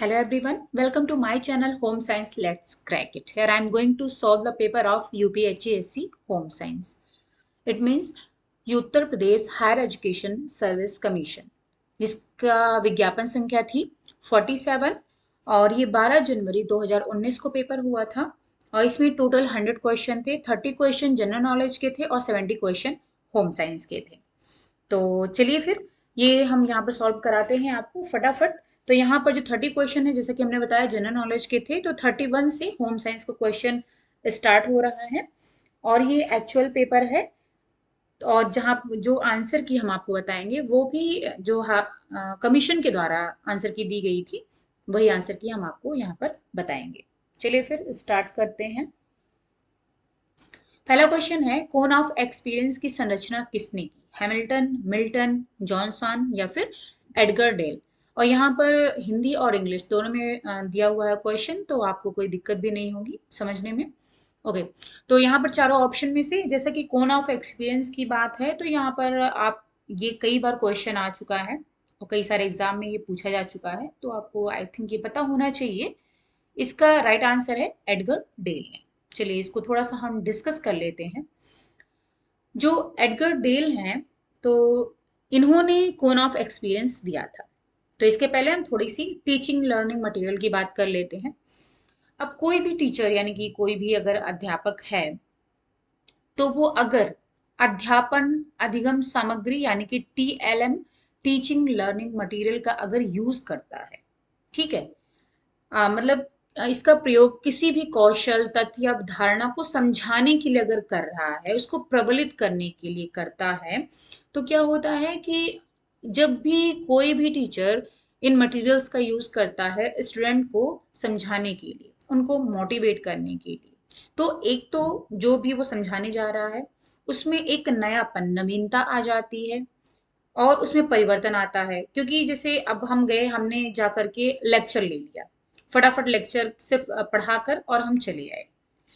Hello everyone, welcome to my channel Home Science Let's Crack It. Here I am going to solve the paper of UPHSC Home Science. It means Uttar Pradesh higher education service commission, जिसका विज्ञापन संख्या थी 47 और ये 12 जनवरी 2019 को paper हुआ था। और इसमें टोटल 100 क्वेश्चन थे, 30 क्वेश्चन जनरल नॉलेज के थे और 70 क्वेश्चन होम साइंस के थे। तो चलिए फिर ये हम यहाँ पर सॉल्व कराते हैं आपको फटाफट। तो यहाँ पर जो 30 क्वेश्चन है, जैसे कि हमने बताया जनरल नॉलेज के थे, तो 31 से होम साइंस का क्वेश्चन स्टार्ट हो रहा है और ये एक्चुअल पेपर है। और जहाँ जो आंसर की हम आपको बताएंगे वो भी जो कमीशन के द्वारा आंसर की दी गई थी, वही आंसर की हम आपको यहाँ पर बताएंगे। चलिए फिर स्टार्ट करते हैं। पहला क्वेश्चन है, कोन ऑफ एक्सपीरियंस की संरचना किसने की? हैमिल्टन, मिल्टन, जॉनसन या फिर एडगर डेल। और यहाँ पर हिंदी और इंग्लिश दोनों में दिया हुआ है क्वेश्चन, तो आपको कोई दिक्कत भी नहीं होगी समझने में। ओके, तो यहाँ पर चारों ऑप्शन में से जैसा कि कोन ऑफ एक्सपीरियंस की बात है, तो यहाँ पर आप ये कई बार क्वेश्चन आ चुका है और कई सारे एग्जाम में ये पूछा जा चुका है, तो आपको आई थिंक ये पता होना चाहिए। इसका राइट आंसर है एडगर डेल ने। चलिए इसको थोड़ा सा हम डिस्कस कर लेते हैं। जो एडगर डेल हैं, तो इन्होंने कोन ऑफ एक्सपीरियंस दिया था। तो इसके पहले हम थोड़ी सी टीचिंग लर्निंग मटेरियल की बात कर लेते हैं। अब कोई भी टीचर यानी कि कोई भी अगर अध्यापक है, तो वो अगर अध्यापन अधिगम सामग्री यानी कि TLM, टीचिंग लर्निंग मटेरियल का अगर यूज करता है, ठीक है, मतलब इसका प्रयोग किसी भी कौशल, तथ्य या धारणा को समझाने के लिए अगर कर रहा है, उसको प्रबलित करने के लिए करता है, तो क्या होता है कि जब भी कोई भी टीचर इन मटेरियल्स का यूज करता है स्टूडेंट को समझाने के लिए, उनको मोटिवेट करने के लिए, तो एक तो जो भी वो समझाने जा रहा है उसमें एक नयापन, नवीनता आ जाती है और उसमें परिवर्तन आता है। क्योंकि जैसे अब हम गए, हमने जा करके लेक्चर ले लिया, फटाफट लेक्चर सिर्फ पढ़ाकर और हम चले आए।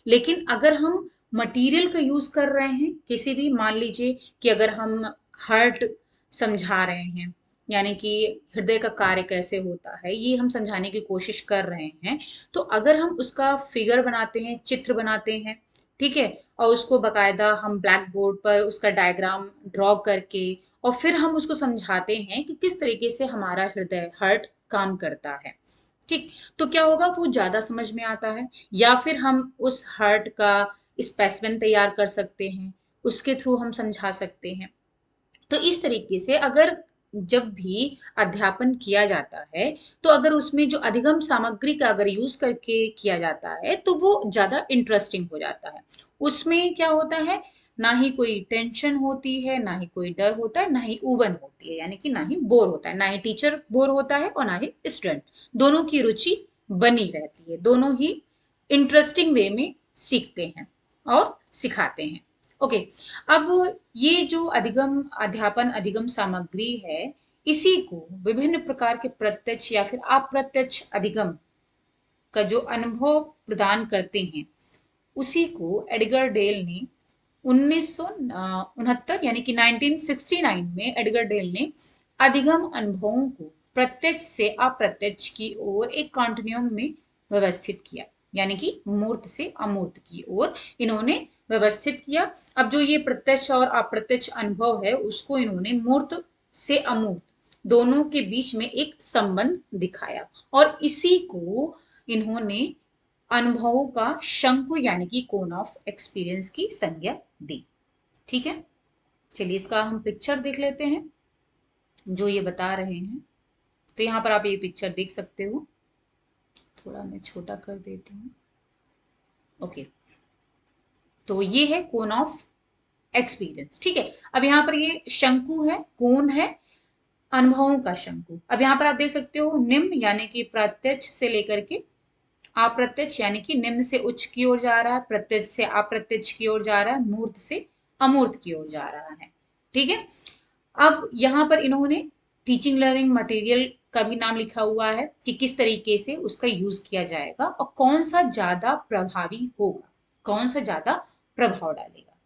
लेकिन अगर हम मटेरियल का यूज कर रहे हैं किसी भी, मान लीजिए कि अगर हम हार्ट समझा रहे हैं, यानी कि हृदय का कार्य कैसे होता है ये हम समझाने की कोशिश कर रहे हैं, तो अगर हम उसका फिगर बनाते हैं, चित्र बनाते हैं, ठीक है, और उसको बकायदा हम ब्लैक बोर्ड पर उसका डायग्राम ड्रॉ करके और फिर हम उसको समझाते हैं कि किस तरीके से हमारा हृदय, हार्ट काम करता है, ठीक, तो क्या होगा, वो ज्यादा समझ में आता है। या फिर हम उस हार्ट का स्पेसिमेन तैयार कर सकते हैं, उसके थ्रू हम समझा सकते हैं। तो इस तरीके से अगर जब भी अध्यापन किया जाता है, तो अगर उसमें जो अधिगम सामग्री का अगर यूज करके किया जाता है, तो वो ज्यादा इंटरेस्टिंग हो जाता है। उसमें क्या होता है, ना ही कोई टेंशन होती है, ना ही कोई डर होता है, ना ही उबन होती है, यानी कि ना ही बोर होता है, ना ही टीचर बोर होता है और ना ही स्टूडेंट। दोनों की रुचि बनी रहती है, दोनों ही इंटरेस्टिंग वे में सीखते हैं और सिखाते हैं। ओके, अब ये जो अधिगम अध्यापन अधिगम सामग्री है, इसी को विभिन्न प्रकार के प्रत्यक्ष या फिर अप्रत्यक्ष अधिगम का जो अनुभव प्रदान करते हैं, उसी को एडगर डेल ने 1969 यानी कि 1969 में एडगर डेल ने अधिगम अनुभवों को प्रत्यक्ष से अप्रत्यक्ष की ओर एक कॉन्टिन्यूम में व्यवस्थित किया, यानी कि मूर्त से अमूर्त की ओर इन्होंने व्यवस्थित किया। अब जो ये प्रत्यक्ष और अप्रत्यक्ष अनुभव है, उसको इन्होंने मूर्त से अमूर्त दोनों के बीच में एक संबंध दिखाया और इसी को इन्होंने अनुभवों का शंकु यानी कि कोन ऑफ एक्सपीरियंस की संज्ञा दी। ठीक है, चलिए इसका हम पिक्चर देख लेते हैं जो ये बता रहे हैं। तो यहाँ पर आप ये पिक्चर देख सकते हो, थोड़ा मैं छोटा कर देती हूँ। ओके, तो ये है कोन ऑफ एक्सपीरियंस, ठीक है। अब यहाँ पर ये शंकु है, कोन है, अनुभवों का शंकु। अब यहाँ पर आप देख सकते हो निम्न यानी कि प्रत्यक्ष से लेकर के अप्रत्यक्ष, यानी कि निम्न से उच्च की ओर जा रहा है, प्रत्यक्ष से अप्रत्यक्ष की ओर जा रहा है, मूर्त से अमूर्त की ओर जा रहा है, ठीक है। अब यहाँ पर इन्होंने टीचिंग लर्निंग मटेरियल का भी नाम लिखा हुआ है कि किस तरीके से उसका यूज किया जाएगा और कौन सा ज्यादा प्रभावी होगा, कौन सा ज्यादा प्रभाव डालेगा,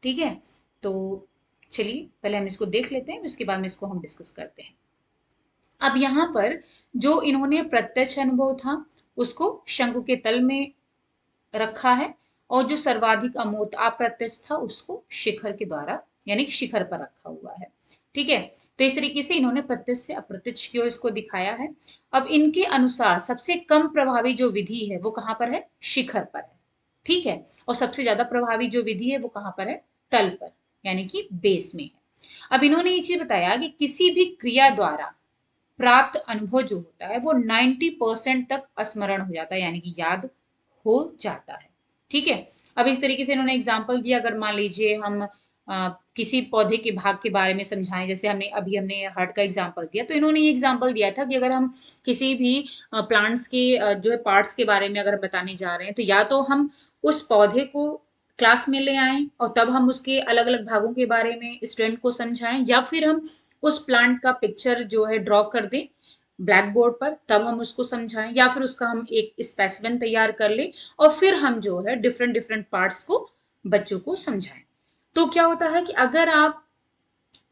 ठीक है। तो चलिए पहले हम इसको देख लेते हैं, उसके बाद में इसको हम डिस्कस करते हैं। अब यहाँ पर जो इन्होंने प्रत्यक्ष अनुभव था उसको शंकु के तल में रखा है, और जो सर्वाधिक अमूर्त अप्रत्यक्ष था उसको शिखर के द्वारा यानी कि शिखर पर रखा हुआ है। ठीक है, तो इस तरीके से इन्होंने प्रत्यक्ष से अप्रत्यक्ष की ओर इसको दिखाया है। अब इनके अनुसार सबसे कम प्रभावी जो विधि है वो कहाँ पर है? शिखर पर है। ठीक है, और सबसे ज्यादा प्रभावी जो विधि है वो कहाँ पर है? तल पर, यानी कि बेस में है। अब इन्होंने ये चीज बताया कि किसी भी क्रिया द्वारा प्राप्त अनुभव जो होता है वो 90% तक स्मरण हो जाता है, यानी कि याद हो जाता है। ठीक है, अब इस तरीके से इन्होंने एग्जाम्पल दिया। अगर मान लीजिए हम किसी पौधे के भाग के बारे में समझाएं, जैसे हमने हार्ट का एग्जाम्पल दिया, तो इन्होंने ये एग्जाम्पल दिया था कि अगर हम किसी भी प्लांट्स के जो है पार्ट्स के बारे में अगर बताने जा रहे हैं, तो या तो हम उस पौधे को क्लास में ले आएं और तब हम उसके अलग अलग भागों के बारे में स्टूडेंट को समझाएं, या फिर हम उस प्लांट का पिक्चर जो है ड्रॉ कर दें ब्लैक बोर्ड पर, तब हम उसको समझाएं, या फिर उसका हम एक स्पेसिमेन तैयार कर ले और फिर हम जो है डिफरेंट डिफरेंट पार्ट्स को बच्चों को समझाएं। तो क्या होता है कि अगर आप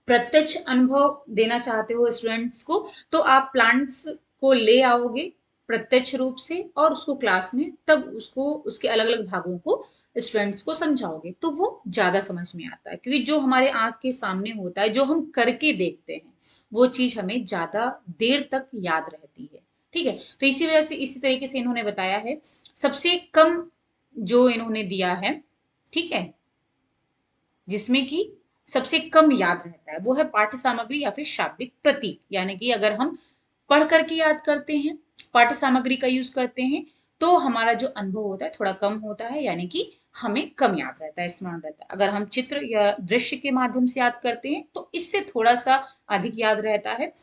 प्रत्यक्ष अनुभव देना चाहते हो स्टूडेंट्स को, तो आप प्लांट्स को ले आओगे प्रत्यक्ष रूप से और उसको क्लास में, तब उसको उसके अलग अलग भागों को स्टूडेंट्स को समझाओगे, तो वो ज्यादा समझ में आता है। क्योंकि जो हमारे आंख के सामने होता है, जो हम करके देखते हैं, वो चीज हमें ज्यादा देर तक याद रहती है। ठीक है, तो इसी वजह से इसी तरीके से इन्होंने बताया है। सबसे कम जो इन्होंने दिया है, ठीक है, जिसमें कि सबसे कम याद रहता है, वो है पाठ्य सामग्री या फिर शाब्दिक प्रतीक। यानी कि अगर हम पढ़ करके याद करते हैं, पाठ्य सामग्री का यूज करते हैं, तो हमारा जो अनुभव होता है थोड़ा कम होता है, यानी कि हमें कम याद रहता है, स्मरण रहता है। अगर हम चित्र या दृश्य के माध्यम से याद करते हैं तो इससे थोड़ा सा अधिक याद रहता है।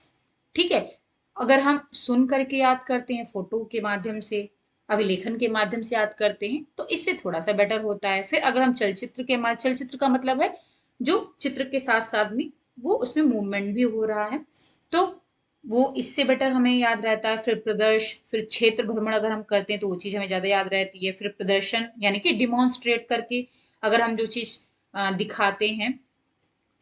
ठीक है, अगर हम सुन करके याद करते हैं, फोटो के माध्यम से, अभिलेखन के माध्यम से याद करते हैं, तो इससे थोड़ा सा बेटर होता है। फिर अगर हम चलचित्र का मतलब है जो चित्र के साथ साथ में वो उसमें मूवमेंट भी हो रहा है, तो वो इससे बेटर हमें याद रहता है। फिर क्षेत्र भ्रमण अगर हम करते हैं तो वो चीज हमें ज्यादा याद रहती है। फिर प्रदर्शन यानी कि डिमॉन्स्ट्रेट करके अगर हम जो चीज दिखाते हैं,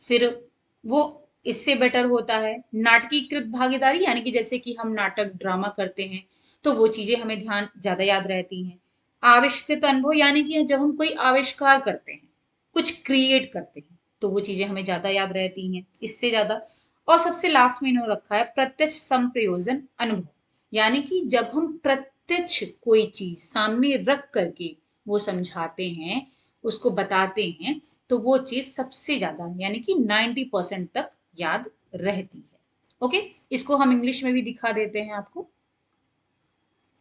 फिर वो इससे बेटर होता है। नाटकीकृत भागीदारी यानी कि जैसे कि हम नाटक ड्रामा करते हैं, तो वो चीजें हमें ध्यान ज्यादा याद रहती हैं। आविष्कृत अनुभव यानी कि जब हम कोई आविष्कार करते हैं, कुछ क्रिएट करते हैं, तो वो चीजें हमें ज्यादा याद रहती हैं इससे ज्यादा। और सबसे लास्ट में इन्होंने रखा है प्रत्यक्ष संप्रयोजन अनुभव, यानी कि जब हम प्रत्यक्ष कोई चीज सामने रख करके वो समझाते हैं, उसको बताते हैं, तो वो चीज सबसे ज्यादा यानी कि 90% तक याद रहती है। ओके, इसको हम इंग्लिश में भी दिखा देते हैं आपको।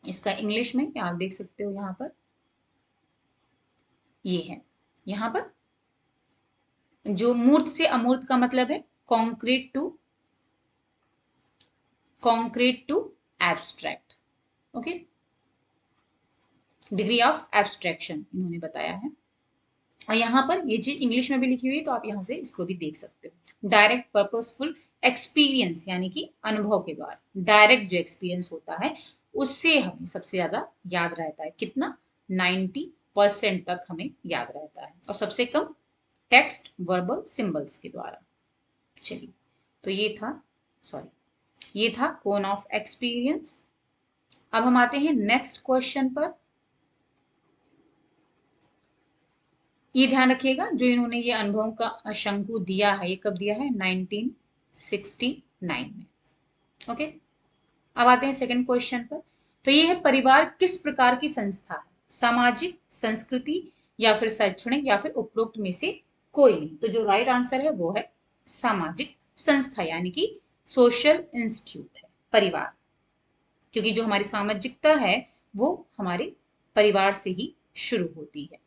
इसका इंग्लिश में आप देख सकते हो यहाँ पर, ये है यहाँ पर जो मूर्त से अमूर्त का मतलब है concrete to abstract. Okay, degree of abstraction इन्होंने बताया है। और यहाँ पर ये चीज इंग्लिश में भी लिखी हुई है, तो आप यहाँ से इसको भी देख सकते हो। डायरेक्ट पर्पसफुल एक्सपीरियंस यानी कि अनुभव के द्वारा डायरेक्ट जो एक्सपीरियंस होता है उससे हमें सबसे ज्यादा याद रहता है। कितना? 90% तक हमें याद रहता है। और सबसे कम टेक्स्ट वर्बल सिंबल्स के द्वारा। चलिए, तो ये था कोन ऑफ एक्सपीरियंस। अब हम आते हैं नेक्स्ट क्वेश्चन पर। ये ध्यान रखिएगा, जो इन्होंने ये अनुभव का शंकु दिया है, ये कब दिया है? 1969 में। ओके, अब आते हैं सेकंड क्वेश्चन पर। तो ये है, परिवार किस प्रकार की संस्था है? सामाजिक, संस्कृति, या फिर शैक्षणिक, या फिर उपरोक्त में से कोई नहीं। तो जो राइट आंसर है वो है सामाजिक संस्था, यानी कि सोशल इंस्टीट्यूट है परिवार। क्योंकि जो हमारी सामाजिकता है वो हमारे परिवार से ही शुरू होती है।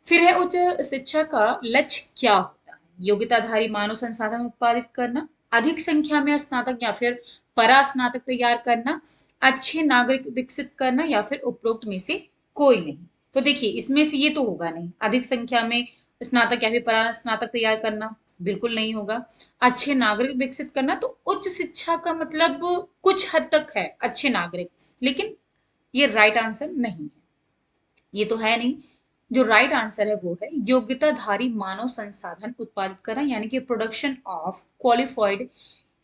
फिर है, उच्च शिक्षा का लक्ष्य क्या होता है? योग्यताधारी मानव संसाधन उत्पादित करना, अधिक संख्या में स्नातक या फिर परास्नातक तैयार करना, अच्छे नागरिक विकसित करना, या फिर उपरोक्त में से कोई नहीं। तो देखिए, इसमें से ये तो होगा नहीं। अधिक संख्या में स्नातक या फिर परास्नातक तैयार करना बिल्कुल नहीं होगा। अच्छे नागरिक विकसित करना, तो उच्च शिक्षा का मतलब कुछ हद तक है अच्छे नागरिक, लेकिन ये राइट आंसर नहीं है, ये तो है नहीं। जो राइट आंसर है वो है योग्यताधारी मानव संसाधन उत्पादित करना, यानी कि production of qualified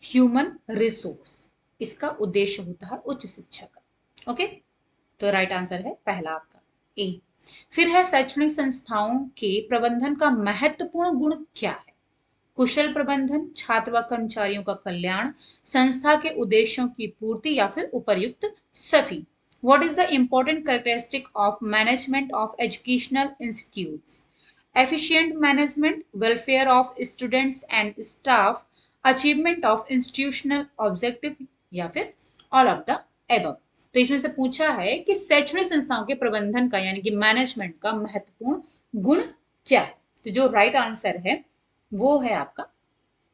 human resource, इसका उद्देश्य होता है उच्च शिक्षा का। ओके, तो राइट आंसर है पहला आपका ए। फिर है शैक्षणिक संस्थाओं के प्रबंधन का महत्वपूर्ण गुण क्या है? कुशल प्रबंधन, छात्र व कर्मचारियों का कल्याण, संस्था के उद्देश्यों की पूर्ति या फिर उपर्युक्त सभी। What is the important characteristic of management of educational institutes? Efficient management, welfare of students and staff, achievement of institutional objective या फिर all of the above। तो इसमें से पूछा है कि शैक्षणिक संस्थाओं के प्रबंधन का यानी कि मैनेजमेंट का महत्वपूर्ण गुण क्या है? तो जो राइट आंसर है वो है आपका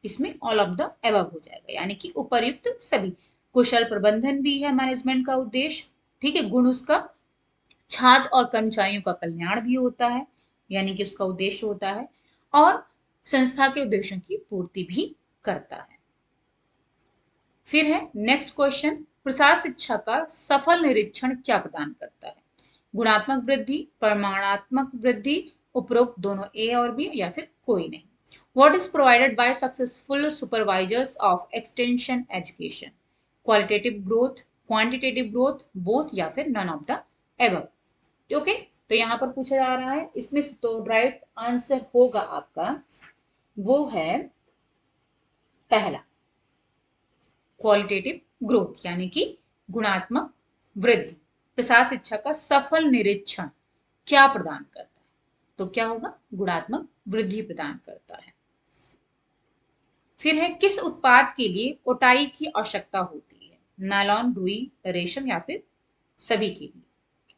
इसमें ऑल ऑफ द एबव हो जाएगा, यानी कि उपर्युक्त सभी। कुशल प्रबंधन भी है मैनेजमेंट का उद्देश्य, ठीक है, गुण उसका। छात्र और कर्मचारियों का कल्याण भी होता है, यानी कि उसका उद्देश्य होता है, और संस्था के उद्देश्यों की पूर्ति भी करता है। फिर है नेक्स्ट क्वेश्चन, प्रसार शिक्षा का सफल निरीक्षण क्या प्रदान करता है? गुणात्मक वृद्धि, परिमाणात्मक वृद्धि, उपरोक्त दोनों ए और बी या फिर कोई नहीं। What is provided by successful supervisors of extension education? Qualitative growth, quantitative growth, both या फिर none of the above। Okay, तो यहां पर पूछा जा रहा है, इसमें से तो राइट आंसर होगा आपका वो है पहला क्वालिटेटिव ग्रोथ, यानी कि गुणात्मक वृद्धि। प्रसार शिक्षा का सफल निरीक्षण क्या प्रदान करता है? तो क्या होगा? गुणात्मक वृद्धि प्रदान करता है। फिर है किस उत्पाद के लिए ओटाई की आवश्यकता होती है? नायलॉन, रुई, रेशम या फिर सभी के लिए।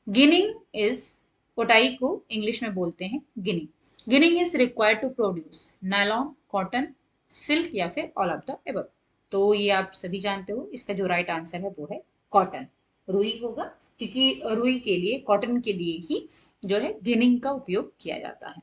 गिनिंग इज, ओटाई को इंग्लिश में बोलते हैं ginning. Ginning is required to produce nylon, cotton, silk या फिर ऑल ऑफ द एबव। तो ये आप सभी जानते हो, इसका जो राइट आंसर है वो है कॉटन, रुई होगा, क्योंकि रुई के लिए, कॉटन के लिए ही जो है गिनिंग का उपयोग किया जाता है।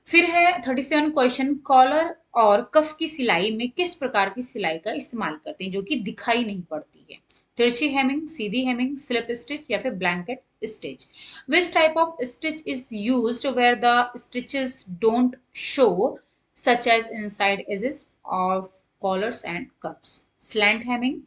फिर है 37 क्वेश्चन, कॉलर और कफ की सिलाई में किस प्रकार की सिलाई का इस्तेमाल करते हैं जो कि दिखाई नहीं पड़ती है? तिरछी हेमिंग, सीधी हेमिंग, स्लिप स्टिच या फिर blanket stitch. Which type of stitch is used where the stitches don't show such as inside edges of collars and cuffs? Slant hemming,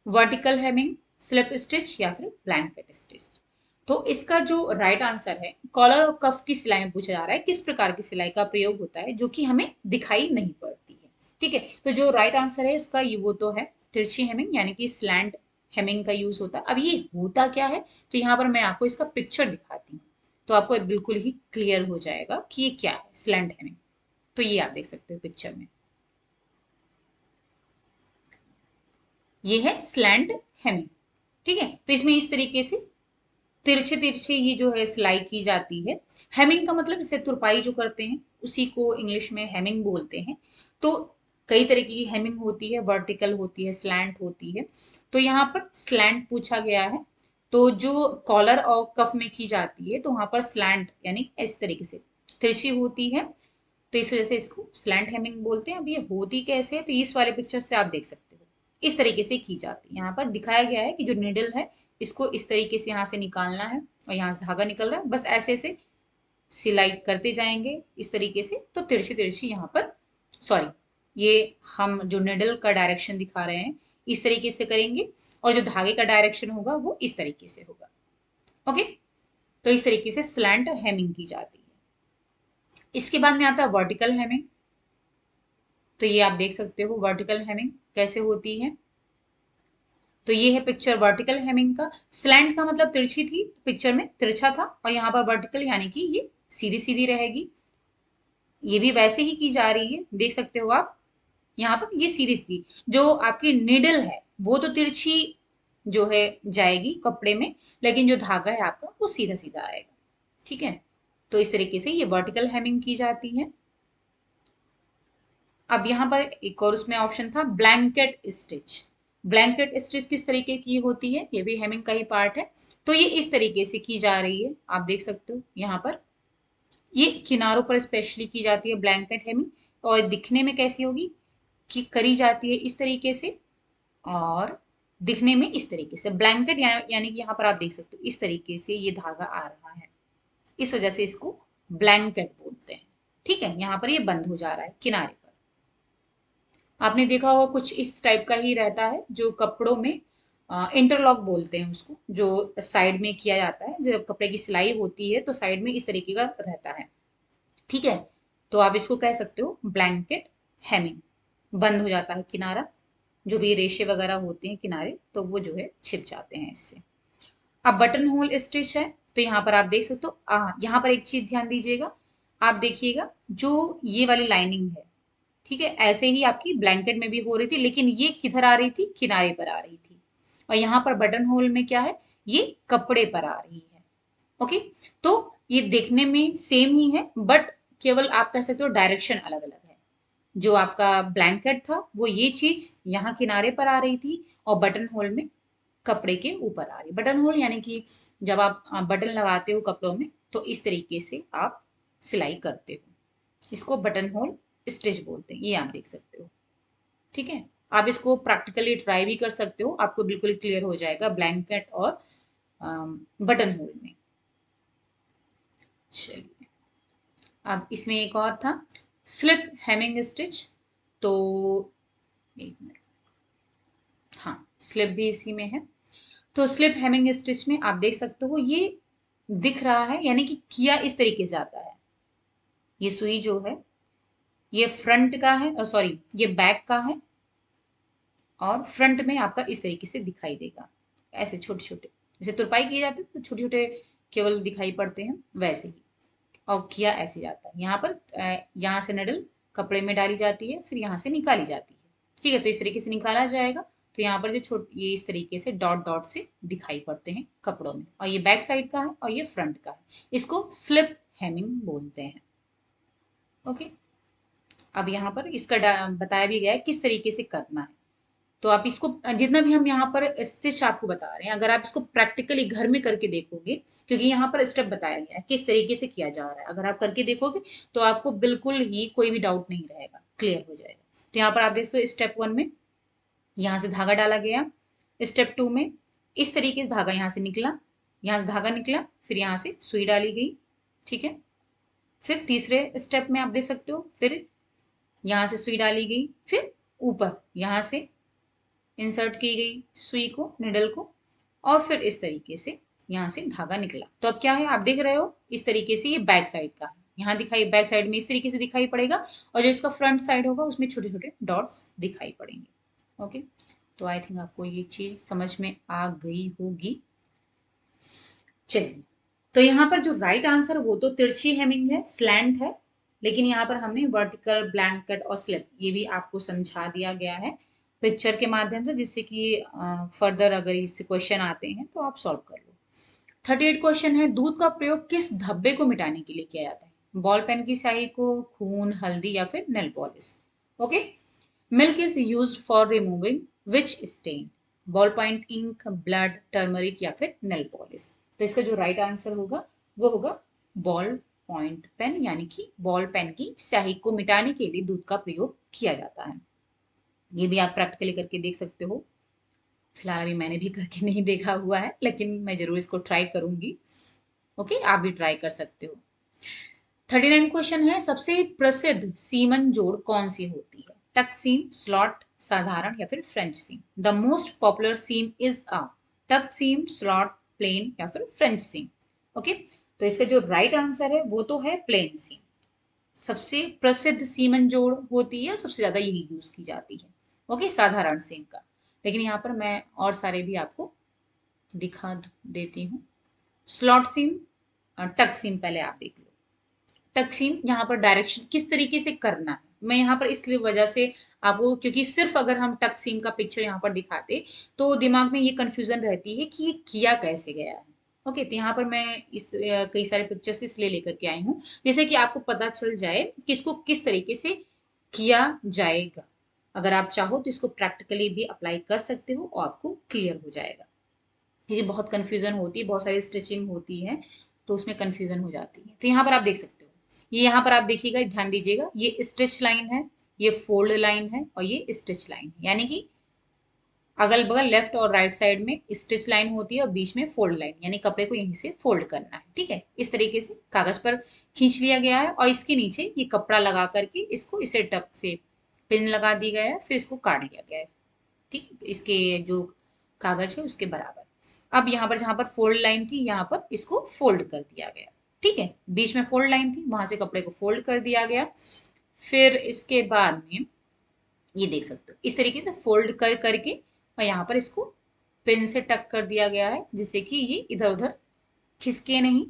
vertical hemming, slip stitch या फिर blanket stitch. तो इसका जो right answer है, collar और कफ की सिलाई में पूछा जा रहा है किस प्रकार की सिलाई का प्रयोग होता है जो कि हमें दिखाई नहीं पड़ती है। ठीक है, तो जो राइट आंसर है इसका ये वो तो है तिरछी हेमिंग, यानी कि स्लैंट हेमिंग का यूज होता है। अब ये होता क्या है, तो यहाँ पर मैं आपको इसका पिक्चर दिखाती हूँ, तो आपको बिल्कुल ही क्लियर हो जाएगा कि ये क्या है स्लैंट हेमिंग। तो ये आप देख सकते हो पिक्चर में, ये है स्लैंट हेमिंग। ठीक है, तो इसमें इस तरीके से तिरछे तिरछे ये जो है सिलाई की जाती है। हेमिंग का मतलब इसे तुरपाई जो करते हैं उसी को इंग्लिश में हेमिंग बोलते हैं। तो कई तरीके की हेमिंग होती है, वर्टिकल होती है, स्लैंट होती है। तो यहाँ पर स्लैंट पूछा गया है, तो जो कॉलर और कफ में की जाती है तो वहां पर स्लैंट यानी इस तरीके से तिरछी होती है, तो इस वजह से इसको स्लैंट हेमिंग बोलते हैं। अब ये होती कैसे है, तो इस वाले पिक्चर से आप देख सकते हो, इस तरीके से की जाती है। यहाँ पर दिखाया गया है कि जो निडल है इसको इस तरीके से यहाँ से निकालना है और यहाँ से धागा निकल रहा है, बस ऐसे ऐसे सिलाई करते जाएंगे इस तरीके से। तो तिरछी तिरछी यहाँ पर, सॉरी, ये हम जो निडल का डायरेक्शन दिखा रहे हैं इस तरीके से करेंगे, और जो धागे का डायरेक्शन होगा वो इस तरीके से होगा। ओके, तो इस तरीके से स्लैंट हेमिंग की जाती है। इसके बाद में आता है वर्टिकल हेमिंग। तो ये आप देख सकते हो वर्टिकल हेमिंग कैसे होती है। तो ये है पिक्चर वर्टिकल हेमिंग का। स्लैंट का मतलब तिरछी थी, पिक्चर में तिरछा था, और यहाँ पर वर्टिकल यानी कि ये सीधी सीधी रहेगी। ये भी वैसे ही की जा रही है, देख सकते हो आप, यहाँ पर ये सीधी सीधी। जो आपकी नीडल है वो तो तिरछी जो है जाएगी कपड़े में, लेकिन जो धागा है आपका वो सीधा सीधा आएगा। ठीक है, तो इस तरीके से ये वर्टिकल हेमिंग की जाती है। अब यहाँ पर एक और उसमें ऑप्शन था ब्लैंकेट स्टिच। ब्लैंकेट स्टिच किस तरीके की होती है, ये भी हेमिंग का ही पार्ट है। तो ये इस तरीके से की जा रही है, आप देख सकते हो यहाँ पर, ये किनारों पर स्पेशली की जाती है ब्लैंकेट हेमिंग। और दिखने में कैसी होगी कि करी जाती है इस तरीके से, और दिखने में इस तरीके से ब्लैंकेट यानी कि यहाँ पर आप देख सकते हो इस तरीके से ये धागा आ रहा है, इस वजह से इसको ब्लैंकेट बोलते हैं। ठीक है, यहाँ पर ये बंद हो जा रहा है किनारे पर। आपने देखा होगा कुछ इस टाइप का ही रहता है, जो कपड़ों में इंटरलॉक बोलते हैं उसको, जो साइड में किया जाता है। जब कपड़े की सिलाई होती है तो साइड में इस तरीके का रहता है, ठीक है। तो आप इसको कह सकते हो ब्लैंकेट हेमिंग। बंद हो जाता है किनारा, जो भी रेशे वगैरह होते हैं किनारे, तो वो जो है छिप जाते हैं इससे। अब बटन होल स्टिच है, तो यहाँ पर आप देख सकते हो, यहाँ पर एक चीज ध्यान दीजिएगा। आप देखिएगा जो ये वाली लाइनिंग है, ठीक है, ऐसे ही आपकी ब्लैंकेट में भी हो रही थी, लेकिन ये किधर आ रही थी, किनारे पर आ रही थी। और यहाँ पर बटन होल में क्या है, ये कपड़े पर आ रही है। ओके, तो ये देखने में सेम ही है, बट केवल आप कह सकते हो डायरेक्शन अलग अलग है। जो आपका ब्लैंकेट था वो ये चीज यहाँ किनारे पर आ रही थी, और बटन होल में कपड़े के ऊपर आ रही। बटन होल यानी कि जब आप बटन लगाते हो कपड़ों में, तो इस तरीके से आप सिलाई करते हो, इसको बटन होल स्टिच बोलते हैं। ये आप देख सकते हो, ठीक है। आप इसको प्रैक्टिकली ट्राई भी कर सकते हो, आपको बिल्कुल क्लियर हो जाएगा ब्लैंकेट और बटन होल में। चलिए, अब इसमें एक और था स्लिप हेमिंग स्टिच। तो एक मिनट, हाँ, स्लिप भी इसी में है। तो स्लिप हेमिंग स्टिच में आप देख सकते हो, ये दिख रहा है, यानी कि किया इस तरीके से आता है। ये सुई जो है, ये फ्रंट का है, सॉरी ये बैक का है, और फ्रंट में आपका इस तरीके से दिखाई देगा, ऐसे छोटे छोटे, जैसे तुरपाई किए जाते हैं तो छोटे छोटे केवल दिखाई पड़ते हैं, वैसे ही। और किया ऐसे जाता है, यहाँ पर यहाँ से नडल कपड़े में डाली जाती है, फिर यहाँ से निकाली जाती है, ठीक है। तो इस तरीके से निकाला जाएगा, तो यहाँ पर जो ये इस तरीके से डॉट डॉट से दिखाई पड़ते हैं कपड़ों में, और ये बैक साइड का है और ये फ्रंट का है। इसको स्लिप हेमिंग बोलते हैं। ओके, अब यहाँ पर इसका बताया भी गया है किस तरीके से करना है। तो आप इसको जितना भी हम यहाँ पर स्टिच आपको बता रहे हैं, अगर आप इसको प्रैक्टिकली घर में करके देखोगे, क्योंकि यहाँ पर स्टेप बताया गया है किस तरीके से किया जा रहा है, अगर आप करके देखोगे तो आपको बिल्कुल ही कोई भी डाउट नहीं रहेगा, क्लियर हो जाएगा। तो यहाँ पर आप देख सकते हो, स्टेप 1 में यहाँ से धागा डाला गया, स्टेप 2 में इस तरीके से धागा यहाँ से निकला, यहाँ से धागा निकला, फिर यहाँ से सुई डाली गई, ठीक है। फिर तीसरे स्टेप में आप देख सकते हो, फिर यहाँ से सुई डाली गई, फिर ऊपर यहाँ से इंसर्ट की गई सुई को, निडल को, और फिर इस तरीके से यहाँ से धागा निकला। तो अब क्या है, आप देख रहे हो इस तरीके से, ये बैक साइड का है, यहाँ दिखाई, बैक साइड में इस तरीके से दिखाई पड़ेगा, और जो इसका फ्रंट साइड होगा उसमें छोटे छोटे डॉट्स दिखाई पड़ेंगे। ओके, तो आई थिंक आपको ये चीज समझ में आ गई होगी। चलिए, तो यहाँ पर जो राइट आंसर वो तो तिरछी हेमिंग है, स्लैंट है, लेकिन यहाँ पर हमने वर्टिकल, ब्लैंकेट और स्लिप ये भी आपको समझा दिया गया है पिक्चर के माध्यम से, जिससे कि फर्दर अगर इससे क्वेश्चन आते हैं तो आप सॉल्व कर लो। 38 क्वेश्चन है, दूध का प्रयोग किस धब्बे को मिटाने के लिए किया जाता है? बॉल पेन की स्याही को, खून, हल्दी या फिर nail polish. Okay, milk is used for removing which stain? Ball point ink, blood, turmeric या फिर नेल पॉलिश। तो इसका जो राइट आंसर होगा वो होगा बॉल पॉइंट पेन, यानी कि बॉल पेन की स्याही को मिटाने के लिए दूध का प्रयोग किया जाता है। ये भी आप प्रैक्टिकली करके देख सकते हो। फिलहाल अभी मैंने भी करके नहीं देखा हुआ है, लेकिन मैं जरूर इसको ट्राई करूंगी। ओके, आप भी ट्राई कर सकते हो। 39 क्वेश्चन है, सबसे प्रसिद्ध सीमन जोड़ कौन सी होती है? टक सीम, स्लॉट, साधारण या फिर French seam? The most popular seam is a tuck seam, slot, plane या फिर फ्रेंच सीम। ओके, तो इसका जो राइट आंसर है वो तो है प्लेन सीम। सबसे प्रसिद्ध सीमन जोड़ होती है, सबसे ज्यादा यही यूज की जाती है। ओके, साधारण सीम का, लेकिन यहाँ पर मैं और सारे भी आपको दिखा देती हूँ। स्लॉट सीम, टक सीम पहले आप देख लो। तकसीम यहाँ पर डायरेक्शन किस तरीके से करना है, मैं यहाँ पर इसलिए वजह से आपको, क्योंकि सिर्फ अगर हम तकसीम का पिक्चर यहाँ पर दिखाते तो दिमाग में ये कंफ्यूजन रहती है कि ये किया कैसे गया है। ओके, तो यहाँ पर मैं इस कई सारे पिक्चर्स इसलिए लेकर के आई हूँ, जैसे कि आपको पता चल जाए कि इसको किस तरीके से किया जाएगा। अगर आप चाहो तो इसको प्रैक्टिकली भी अप्लाई कर सकते हो और आपको क्लियर हो जाएगा, क्योंकि बहुत कंफ्यूजन होती है, बहुत सारी स्टिचिंग होती है, तो उसमें कंफ्यूजन हो जाती है। तो यहाँ पर आप देख सकते हो, ये यहाँ पर आप देखिएगा, ध्यान दीजिएगा, ये स्टिच लाइन है, ये फोल्ड लाइन है, और ये स्टिच लाइन है, यानी कि अगल बगल लेफ्ट और राइट साइड में स्टिच लाइन होती है और बीच में फोल्ड लाइन, यानी कपड़े को यहीं से फोल्ड करना है, ठीक है। इस तरीके से कागज पर खींच लिया गया है, और इसके नीचे ये कपड़ा लगा करके इसको इसे टक से पिन लगा दी गया है, फिर इसको काट लिया गया है। ठीक, इसके जो कागज है उसके बराबर। अब यहाँ पर जहां पर फोल्ड लाइन थी, यहाँ पर इसको फोल्ड कर दिया गया। ठीक है, बीच में फोल्ड लाइन थी, वहां से कपड़े को फोल्ड कर दिया गया। फिर इसके बाद में ये देख सकते हो इस तरीके से फोल्ड कर करके, और यहाँ पर इसको पिन से टक कर दिया गया है, जिससे कि ये इधर उधर खिसके नहीं।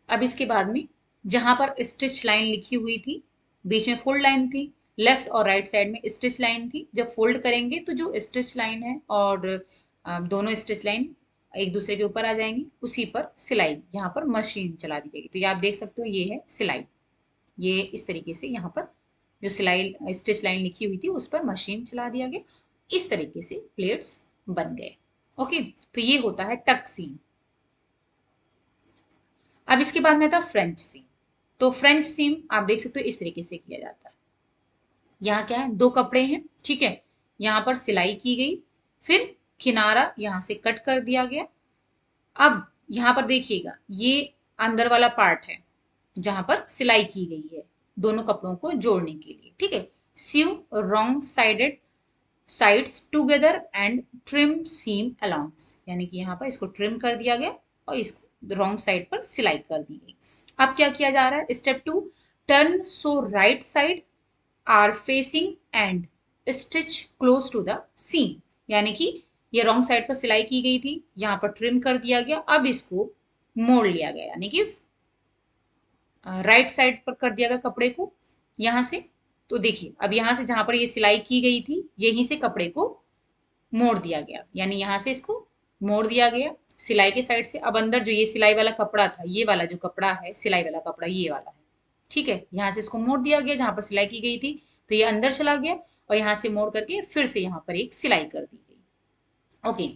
अब इसके बाद में जहां पर स्टिच लाइन लिखी हुई थी, बीच में फोल्ड लाइन थी, लेफ्ट और राइट साइड में स्टिच लाइन थी। जब फोल्ड करेंगे तो जो स्टिच लाइन है और दोनों स्टिच लाइन एक दूसरे के ऊपर आ जाएंगी, उसी पर सिलाई यहाँ पर मशीन चला दी जाएगी। तो ये आप देख सकते हो, ये है सिलाई। ये इस तरीके से यहाँ पर जो सिलाई स्टिच लाइन लिखी हुई थी उस पर मशीन चला दिया गया। इस तरीके से प्लेट्स बन गए। ओके, तो ये होता है टक सीम। अब इसके बाद में आता है फ्रेंच सीम। तो फ्रेंच सीम आप देख सकते हो इस तरीके से किया जाता है। यहाँ क्या है, दो कपड़े हैं, ठीक है, यहाँ पर सिलाई की गई, फिर किनारा यहाँ से कट कर दिया गया। अब यहाँ पर देखिएगा, ये अंदर वाला पार्ट है जहां पर सिलाई की गई है दोनों कपड़ों को जोड़ने के लिए। ठीक है, sew wrong sided sides together and trim seam allowances, यानी कि यहाँ पर इसको ट्रिम कर दिया गया और इसको रॉन्ग साइड पर सिलाई कर दी गई। अब क्या किया जा रहा है, step 2, turn so right side are facing and stitch close to the seam, यानी कि ये रॉन्ग साइड पर सिलाई की गई थी, यहाँ पर ट्रिम कर दिया गया, अब इसको मोड़ लिया गया, यानी कि राइट साइड पर कर दिया गया कपड़े को यहां से। तो देखिए, अब यहां से जहां पर ये सिलाई की गई थी, यहीं से कपड़े को मोड़ दिया गया, यानी यहां से इसको मोड़ दिया गया सिलाई के साइड से। अब अंदर जो ये सिलाई वाला कपड़ा था, ये वाला जो कपड़ा है सिलाई वाला कपड़ा, ये वाला है, ठीक है, यहाँ से इसको मोड़ दिया गया जहां पर सिलाई की गई थी, तो ये अंदर चला गया और यहाँ से मोड़ करके फिर से यहाँ पर एक सिलाई कर दी गई। ओके,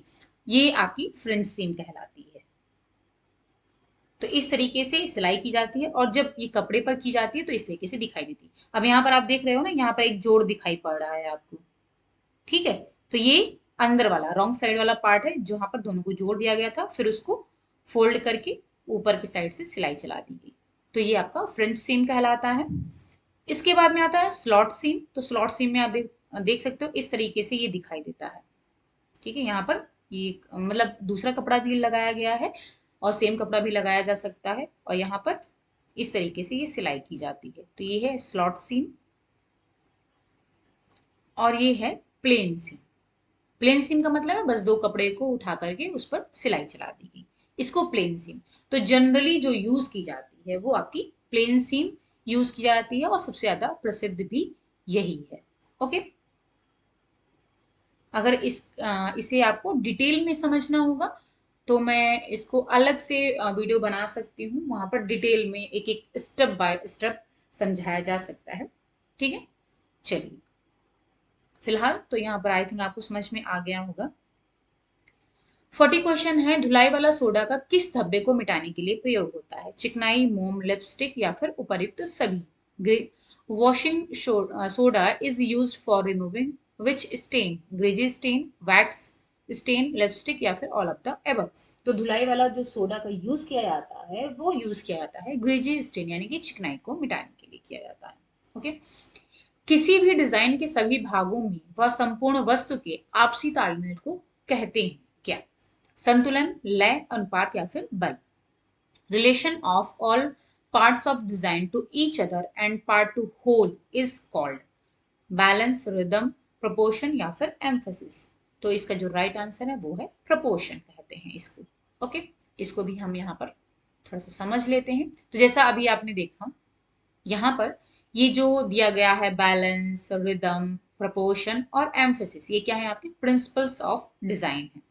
ये आपकी फ्रेंच सीम कहलाती है। तो इस तरीके से सिलाई की जाती है, और जब ये कपड़े पर की जाती है तो इस तरीके से दिखाई देती है। अब यहाँ पर आप देख रहे हो ना, यहाँ पर एक जोड़ दिखाई पड़ रहा है आपको, ठीक है, तो ये अंदर वाला रॉन्ग साइड वाला पार्ट है जहां पर दोनों को जोड़ दिया गया था, फिर उसको फोल्ड करके ऊपर की साइड से सिलाई चला दी गई। तो ये आपका फ्रेंच सीम कहलाता है। इसके बाद में आता है स्लॉट सीम। तो स्लॉट सीम में आप देख सकते हो इस तरीके से ये दिखाई देता है। ठीक है, यहाँ पर ये मतलब दूसरा कपड़ा भी लगाया गया है और सेम कपड़ा भी लगाया जा सकता है, और यहाँ पर इस तरीके से ये सिलाई की जाती है। तो ये है स्लॉट सीम, और ये है प्लेन सीम। प्लेन सीम का मतलब है बस दो कपड़े को उठा करके उस पर सिलाई चला दी गई, इसको प्लेन सीम। तो जनरली जो यूज की जाती है वो आपकी प्लेन सीम यूज की जाती है, और सबसे ज्यादा प्रसिद्ध भी यही है। ओके, अगर इसे आपको डिटेल में समझना होगा तो मैं इसको अलग से वीडियो बना सकती हूँ, वहां पर डिटेल में एक एक स्टेप बाय स्टेप समझाया जा सकता है। ठीक है, चलिए, फिलहाल तो यहाँ पर आई थिंक आपको समझ में आ गया होगा। 40 क्वेश्चन है, धुलाई वाला सोडा का किस धब्बे को मिटाने के लिए प्रयोग होता है, चिकनाई, मोम, लिपस्टिक या फिर उपर्युक्त सभी। Washing soda is use for removing which stain, greasy stain, wax stain, lipstick या फिर ऑल ऑफ द एबव। तो धुलाई वाला जो सोडा का यूज किया जाता है वो यूज किया जाता है ग्रेजी स्टेन यानी कि चिकनाई को मिटाने के लिए किया जाता है। ओके, किसी भी डिजाइन के सभी भागों में वह संपूर्ण वस्तु के आपसी तालमेल को कहते हैं क्या, संतुलन, लय, अनुपात या फिर बल। Relation of all parts of design to each other and part to whole is called balance, rhythm, proportion या फिर एम्फेसिस। तो इसका जो राइट आंसर है वो है प्रोपोर्शन कहते हैं इसको। ओके, इसको भी हम यहाँ पर थोड़ा सा समझ लेते हैं। तो जैसा अभी आपने देखा, यहाँ पर ये जो दिया गया है बैलेंस, रिदम, प्रपोर्शन और एम्फेसिस, ये क्या है आपके प्रिंसिपल्स ऑफ डिजाइन है,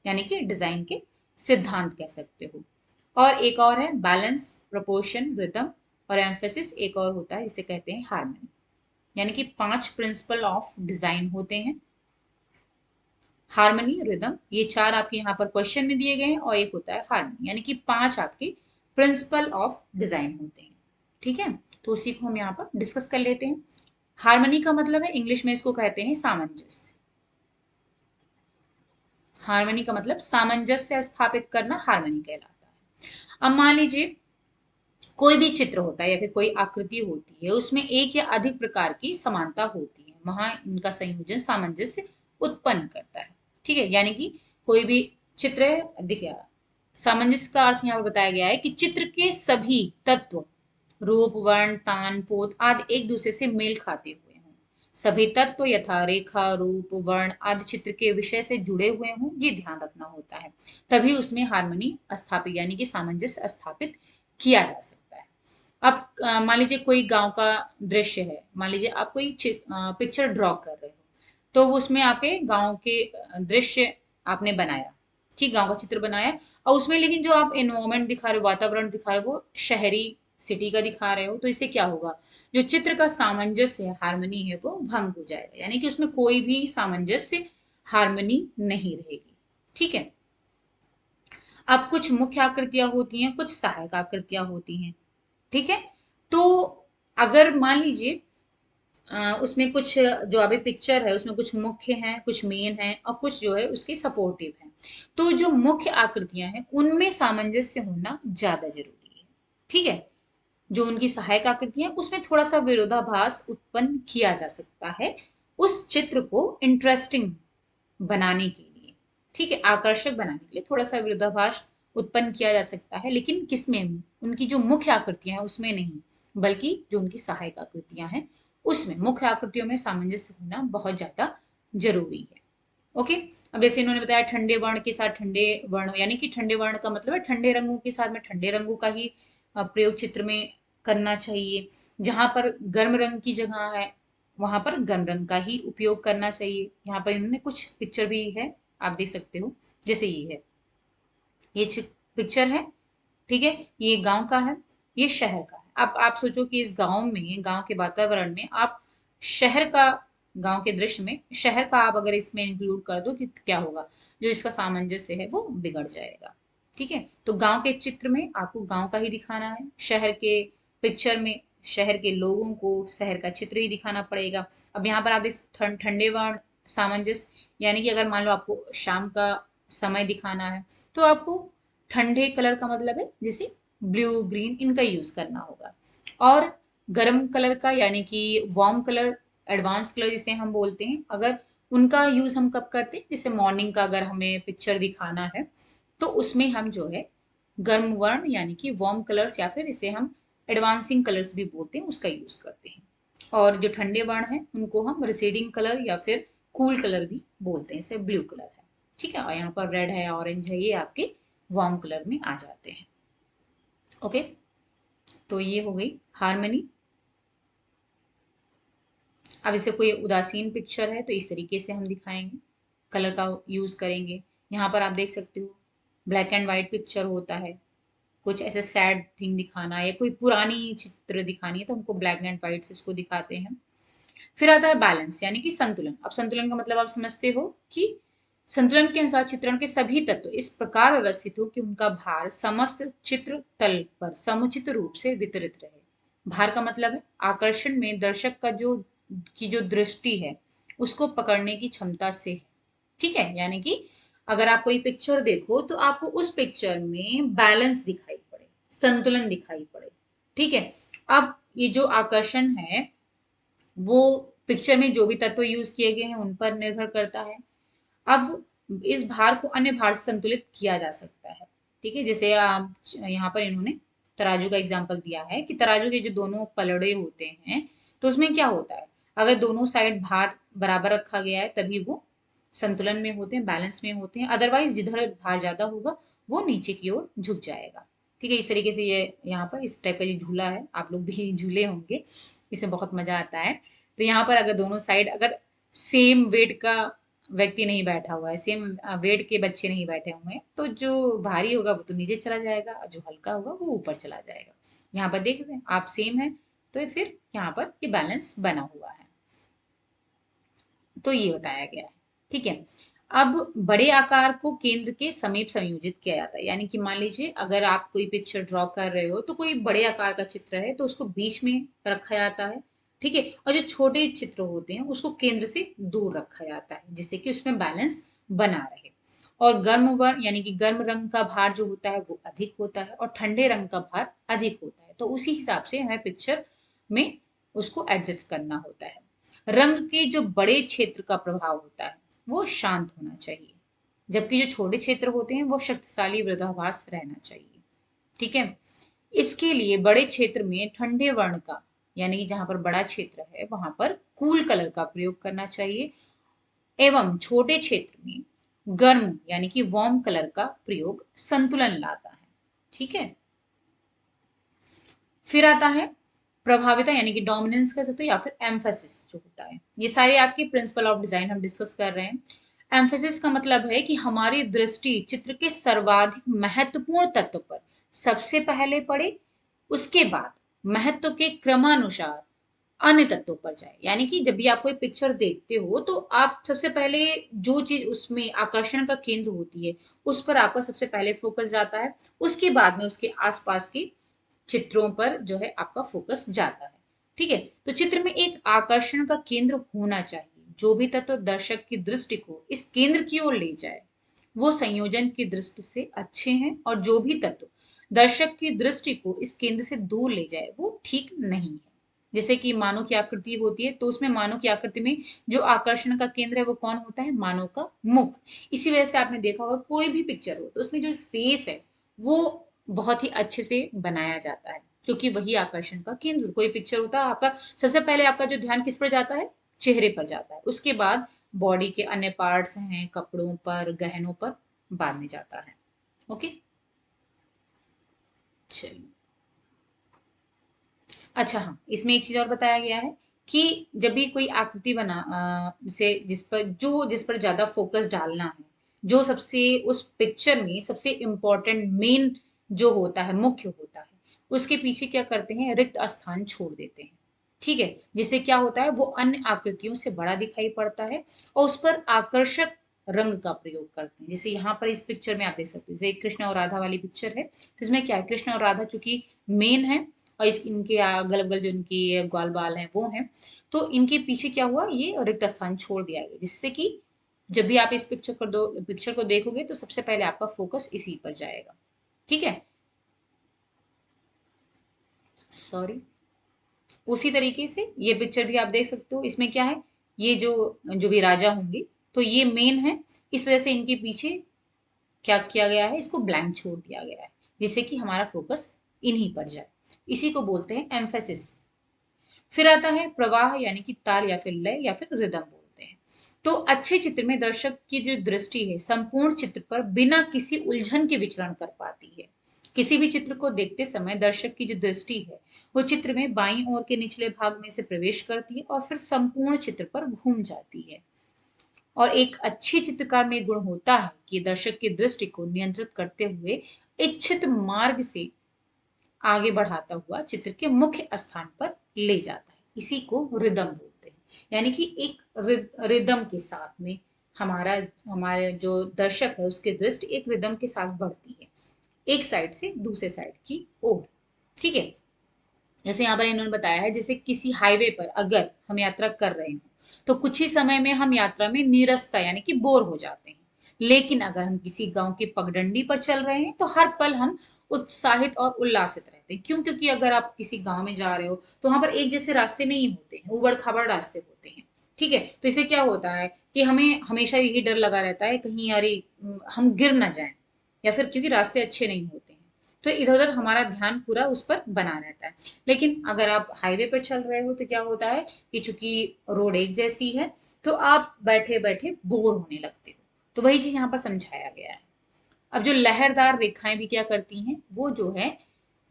यानी कि डिजाइन के सिद्धांत कह सकते हो। और एक और है बैलेंस, प्रपोर्शन, रिदम और एम्फेसिस, एक और होता है इसे कहते हैं हार्मनी। यानी कि 5 प्रिंसिपल ऑफ डिजाइन होते हैं, हार्मनी, रिदम, ये 4 आपके यहाँ पर क्वेश्चन में दिए गए हैं, और एक होता है हार्मनी, यानी कि 5 आपके प्रिंसिपल ऑफ डिजाइन होते हैं। ठीक है, तो उसी को हम यहाँ पर डिस्कस कर लेते हैं। हार्मनी का मतलब है, इंग्लिश में इसको कहते हैं सामंजस्य। हार्मनी का मतलब सामंजस्य स्थापित करना हार्मनी कहलाता है। अब मान लीजिए कोई भी चित्र होता है या फिर कोई आकृति होती है, उसमें एक या अधिक प्रकार की समानता होती है, वहां इनका संयोजन सामंजस्य उत्पन्न करता है। ठीक है, यानी कि कोई भी चित्र है, देखिए सामंजस्य का अर्थ यहाँ पर बताया गया है कि चित्र के सभी तत्व, रूप, वर्ण, तान, पोत आदि एक दूसरे से मेल खाते हुए हों। सभी तत्व यथा रेखा, रूप, वर्ण आदि चित्र के विषय से जुड़े हुए हों, ये ध्यान रखना होता है। तभी उसमें हार्मनी स्थापित यानी कि सामंजस्य स्थापित किया जा सकता है। अब मान लीजिए कोई गांव का दृश्य है, मान लीजिए आप कोई पिक्चर ड्रॉ कर रहे हो, तो वो उसमें आपके गांव के दृश्य आपने बनाया, ठीक, गांव का चित्र बनाया, और उसमें लेकिन जो आप एनवायरमेंट दिखा रहे हो, वातावरण दिखा रहे हो, वो शहरी सिटी का दिखा रहे हो, तो इससे क्या होगा, जो चित्र का सामंजस्य है, हार्मनी है, वो भंग हो जाएगा, यानी कि उसमें कोई भी सामंजस्य, हार्मनी नहीं रहेगी। ठीक है। अब कुछ मुख्य आकृतियां होती हैं, कुछ सहायक आकृतियां होती हैं। ठीक है। तो अगर मान लीजिए उसमें कुछ जो अभी पिक्चर है उसमें कुछ मुख्य हैं, कुछ मेन हैं, और कुछ जो है उसके सपोर्टिव हैं, तो जो मुख्य आकृतियां हैं उनमें सामंजस्य होना ज्यादा जरूरी है। ठीक है। जो उनकी सहायक आकृतियां, उसमें थोड़ा सा विरोधाभास उत्पन्न किया जा सकता है उस चित्र को इंटरेस्टिंग बनाने के लिए। ठीक है, आकर्षक बनाने के लिए थोड़ा सा विरोधाभास उत्पन्न किया जा सकता है, लेकिन किसमें, उनकी जो मुख्य आकृतियां हैं उसमें नहीं, बल्कि जो उनकी सहायक आकृतियां हैं उसमें, मुख्य आकृतियों में सामंजस्य होना बहुत ज्यादा जरूरी है। ओके। अब जैसे इन्होंने बताया ठंडे वर्ण के साथ ठंडे वर्ण, यानी कि ठंडे वर्ण का मतलब है ठंडे रंगों के साथ में ठंडे रंगों का ही प्रयोग चित्र में करना चाहिए। जहां पर गर्म रंग की जगह है वहां पर गर्म रंग का ही उपयोग करना चाहिए। यहाँ पर इन्होंने कुछ पिक्चर भी है, आप देख सकते हो, जैसे ये है, ये पिक्चर है। ठीक है, ये गांव का है, ये शहर का है। अब आप सोचो कि इस गांव में, गांव के वातावरण में आप शहर का, गांव के दृश्य में शहर का आप अगर इसमें इंक्लूड कर दो कि क्या होगा, जो इसका सामंजस्य है वो बिगड़ जाएगा। ठीक है, तो गांव के चित्र में आपको गांव का ही दिखाना है, शहर के पिक्चर में शहर के लोगों को शहर का चित्र ही दिखाना पड़ेगा। अब यहाँ पर आप देख ठंडे वर्ण सामंजस्य, यानी कि अगर मान लो आपको शाम का समय दिखाना है, तो आपको ठंडे कलर का मतलब है जैसे ब्लू, ग्रीन, इनका यूज करना होगा। और गर्म कलर का यानी कि वार्म कलर, एडवांस कलर जिसे हम बोलते हैं, अगर उनका यूज हम कब करते हैं, जैसे मॉर्निंग का अगर हमें पिक्चर दिखाना है, तो उसमें हम जो है गर्म वर्ण यानी कि वार्म कलर्स, या फिर इसे हम एडवांसिंग कलर्स भी बोलते हैं, उसका यूज करते हैं। और जो ठंडे वर्ण है उनको हम रिसीडिंग कलर या फिर कूल कलर भी बोलते हैं, जैसे ब्लू कलर है। ठीक है, और यहाँ पर रेड है, ऑरेंज है, ये आपके वार्म कलर में आ जाते हैं। ओके, तो ये हो गई हार्मनी। अब इसे कोई उदासीन पिक्चर है तो इस तरीके से हम दिखाएंगे, कलर का यूज करेंगे। यहाँ पर आप देख सकते हो ब्लैक एंड व्हाइट पिक्चर होता है, कुछ ऐसे सैड थिंग दिखाना है या कोई पुरानी चित्र दिखानी है तो हमको ब्लैक एंड व्हाइट से इसको दिखाते हैं। फिर आता है बैलेंस यानी कि संतुलन। अब संतुलन का मतलब आप समझते हो कि संतुलन के अनुसार चित्रण के सभी तत्व इस प्रकार व्यवस्थित हो कि उनका भार समस्त चित्र तल पर समुचित रूप से वितरित रहे। भार का मतलब है आकर्षण में दर्शक का जो दृष्टि है उसको पकड़ने की क्षमता से है। ठीक है, यानी कि अगर आप कोई पिक्चर देखो तो आपको उस पिक्चर में बैलेंस दिखाई पड़े, संतुलन दिखाई पड़े। ठीक है। अब ये जो आकर्षण है वो पिक्चर में जो भी तत्व यूज किए गए हैं उन पर निर्भर करता है। अब इस भार को अन्य भार से संतुलित किया जा सकता है। ठीक है, जैसे यहाँ पर इन्होंने तराजू का एग्जाम्पल दिया है कि तराजू के जो दोनों पलड़े होते हैं, तो उसमें क्या होता है, अगर दोनों साइड भार बराबर रखा गया है तभी वो संतुलन में होते हैं, बैलेंस में होते हैं। अदरवाइज जिधर भार ज्यादा होगा वो नीचे की ओर झुक जाएगा। ठीक है, इस तरीके से ये यहाँ पर इस टाइप का जो झूला है, आप लोग भी झूले होंगे, इसमें बहुत मजा आता है। तो यहाँ पर अगर दोनों साइड अगर सेम वेट का व्यक्ति नहीं बैठा हुआ है, सेम वेट के बच्चे नहीं बैठे हुए हैं, तो जो भारी होगा वो तो नीचे चला जाएगा और जो हल्का होगा वो ऊपर चला जाएगा। यहाँ पर देख रहे हैं आप, सेम है, तो फिर यहाँ पर ये बैलेंस बना हुआ है, तो ये बताया गया है। ठीक है। अब बड़े आकार को केंद्र के समीप संयोजित किया जाता है, यानी कि मान लीजिए अगर आप कोई पिक्चर ड्रॉ कर रहे हो तो कोई बड़े आकार का चित्र है तो उसको बीच में रखा जाता है। ठीक है, और जो छोटे चित्र होते हैं उसको केंद्र से दूर रखा जाता है जिससे कि उसमें बैलेंस बना रहे। और गर्म वर्ण यानी कि गर्म रंग का भार जो होता है वो अधिक होता है और ठंडे रंग का भार अधिक होता है। तो उसी हिसाब से हमें पिक्चर में उसको एडजस्ट करना होता है। रंग के जो बड़े क्षेत्र का प्रभाव होता है वो शांत होना चाहिए, जबकि जो छोटे क्षेत्र होते हैं वो शक्तिशाली विरोधाभास रहना चाहिए। ठीक है। इसके लिए बड़े क्षेत्र में ठंडे वर्ण का, यानी कि जहां पर बड़ा क्षेत्र है वहां पर कूल कलर का प्रयोग करना चाहिए, एवं छोटे क्षेत्र में गर्म यानी कि वार्म कलर का प्रयोग संतुलन लाता है। ठीक है। फिर आता है प्रभाविता यानी कि डोमिनेंस कह सकते हो, या फिर एम्फेसिस जो होता है। ये सारे आपके प्रिंसिपल ऑफ डिजाइन हम डिस्कस कर रहे हैं। एम्फेसिस का मतलब है कि हमारी दृष्टि चित्र के सर्वाधिक महत्वपूर्ण तत्व पर सबसे पहले पड़े, उसके बाद महत्व के क्रमानुसार अन्य तत्वों पर जाए। यानी कि जब भी आप कोई पिक्चर देखते हो तो आप सबसे पहले जो चीज उसमें आकर्षण का केंद्र होती है उस पर आपका सबसे पहले फोकस जाता है, उसके बाद में उसके आसपास के चित्रों पर जो है आपका फोकस जाता है। ठीक है। तो चित्र में एक आकर्षण का केंद्र होना चाहिए, जो भी तत्व दर्शक की दृष्टि को इस केंद्र की ओर ले जाए वो संयोजन की दृष्टि से अच्छे हैं, और जो भी तत्व दर्शक की दृष्टि को इस केंद्र से दूर ले जाए वो ठीक नहीं है। जैसे कि मानव की आकृति होती है, तो उसमें मानव की आकृति में जो आकर्षण का केंद्र है वो कौन होता है? मानव का मुख। इसी वजह से आपने देखा होगा कोई भी पिक्चर हो तो उसमें जो फेस है वो बहुत ही अच्छे से बनाया जाता है, क्योंकि वही आकर्षण का केंद्र। कोई पिक्चर होता है आपका, सबसे पहले आपका जो ध्यान किस पर जाता है? चेहरे पर जाता है, उसके बाद बॉडी के अन्य पार्ट्स हैं, कपड़ों पर, गहनों पर बाद में जाता है। ओके, चलिए। अच्छा हाँ, इसमें एक चीज और बताया गया है कि जब भी कोई आकृति बना से जिस पर ज्यादा फोकस डालना है, जो सबसे उस पिक्चर में सबसे इम्पोर्टेंट मेन जो होता है, मुख्य होता है, उसके पीछे क्या करते हैं? रिक्त स्थान छोड़ देते हैं। ठीक है। जिससे क्या होता है? वो अन्य आकृतियों से बड़ा दिखाई पड़ता है और उस पर आकर्षक रंग का प्रयोग करते हैं। जैसे यहाँ पर इस पिक्चर में आप देख सकते हो, जैसे कृष्ण और राधा वाली पिक्चर है, तो इसमें क्या है? कृष्ण और राधा चूंकि मेन है और इस इनके अगल बगल जो इनकी ग्वाल बाल हैं वो हैं, तो इनके पीछे क्या हुआ? ये रिक्त स्थान छोड़ दिया गया, जिससे कि जब भी आप इस पिक्चर को देखोगे तो सबसे पहले आपका फोकस इसी पर जाएगा। ठीक है। सॉरी। उसी तरीके से ये पिक्चर भी आप देख सकते हो, इसमें क्या है? ये जो जो भी राजा होंगे तो ये मेन है, इस वजह से इनके पीछे क्या किया गया है? इसको ब्लैंक छोड़ दिया गया है, जिससे कि हमारा फोकस इन्हीं पर जाए। इसी को बोलते हैं एम्फेसिस। फिर आता है प्रवाह यानी कि ताल या फिर लय या फिर रिदम बोलते हैं। तो अच्छे चित्र में दर्शक की जो दृष्टि है संपूर्ण चित्र पर बिना किसी उलझन के विचरण कर पाती है। किसी भी चित्र को देखते समय दर्शक की जो दृष्टि है वो चित्र में बाईं ओर के निचले भाग में से प्रवेश करती है और फिर संपूर्ण चित्र पर घूम जाती है। और एक अच्छे चित्रकार में गुण होता है कि दर्शक की दृष्टि को नियंत्रित करते हुए इच्छित मार्ग से आगे बढ़ाता हुआ चित्र के मुख्य स्थान पर ले जाता है। इसी को रिदम बोलते हैं। यानी कि एक रिदम के साथ में हमारा हमारे जो दर्शक है उसकी दृष्टि एक रिदम के साथ बढ़ती है, एक साइड से दूसरे साइड की ओर। ठीक है। जैसे यहाँ पर इन्होंने बताया है, जैसे किसी हाईवे पर अगर हम यात्रा कर रहे हो तो कुछ ही समय में हम यात्रा में नीरसता यानी कि बोर हो जाते हैं, लेकिन अगर हम किसी गांव की पगडंडी पर चल रहे हैं तो हर पल हम उत्साहित और उल्लासित रहते हैं। क्यों? क्योंकि अगर आप किसी गांव में जा रहे हो तो वहां पर एक जैसे रास्ते नहीं होते हैं, उबड़ खाबड़ रास्ते होते हैं। ठीक है। तो इससे क्या होता है कि हमें हमेशा यही डर लगा रहता है कहीं अरे हम गिर ना जाएं, या फिर क्योंकि रास्ते अच्छे नहीं होते हैं, तो इधर उधर हमारा ध्यान पूरा उस पर बना रहता है। लेकिन अगर आप हाईवे पर चल रहे हो तो क्या होता है कि चूंकि रोड एक जैसी है तो आप बैठे बैठे बोर होने लगते हो। तो वही चीज यहाँ पर समझाया गया है। अब जो लहरदार रेखाएं भी क्या करती हैं? वो जो है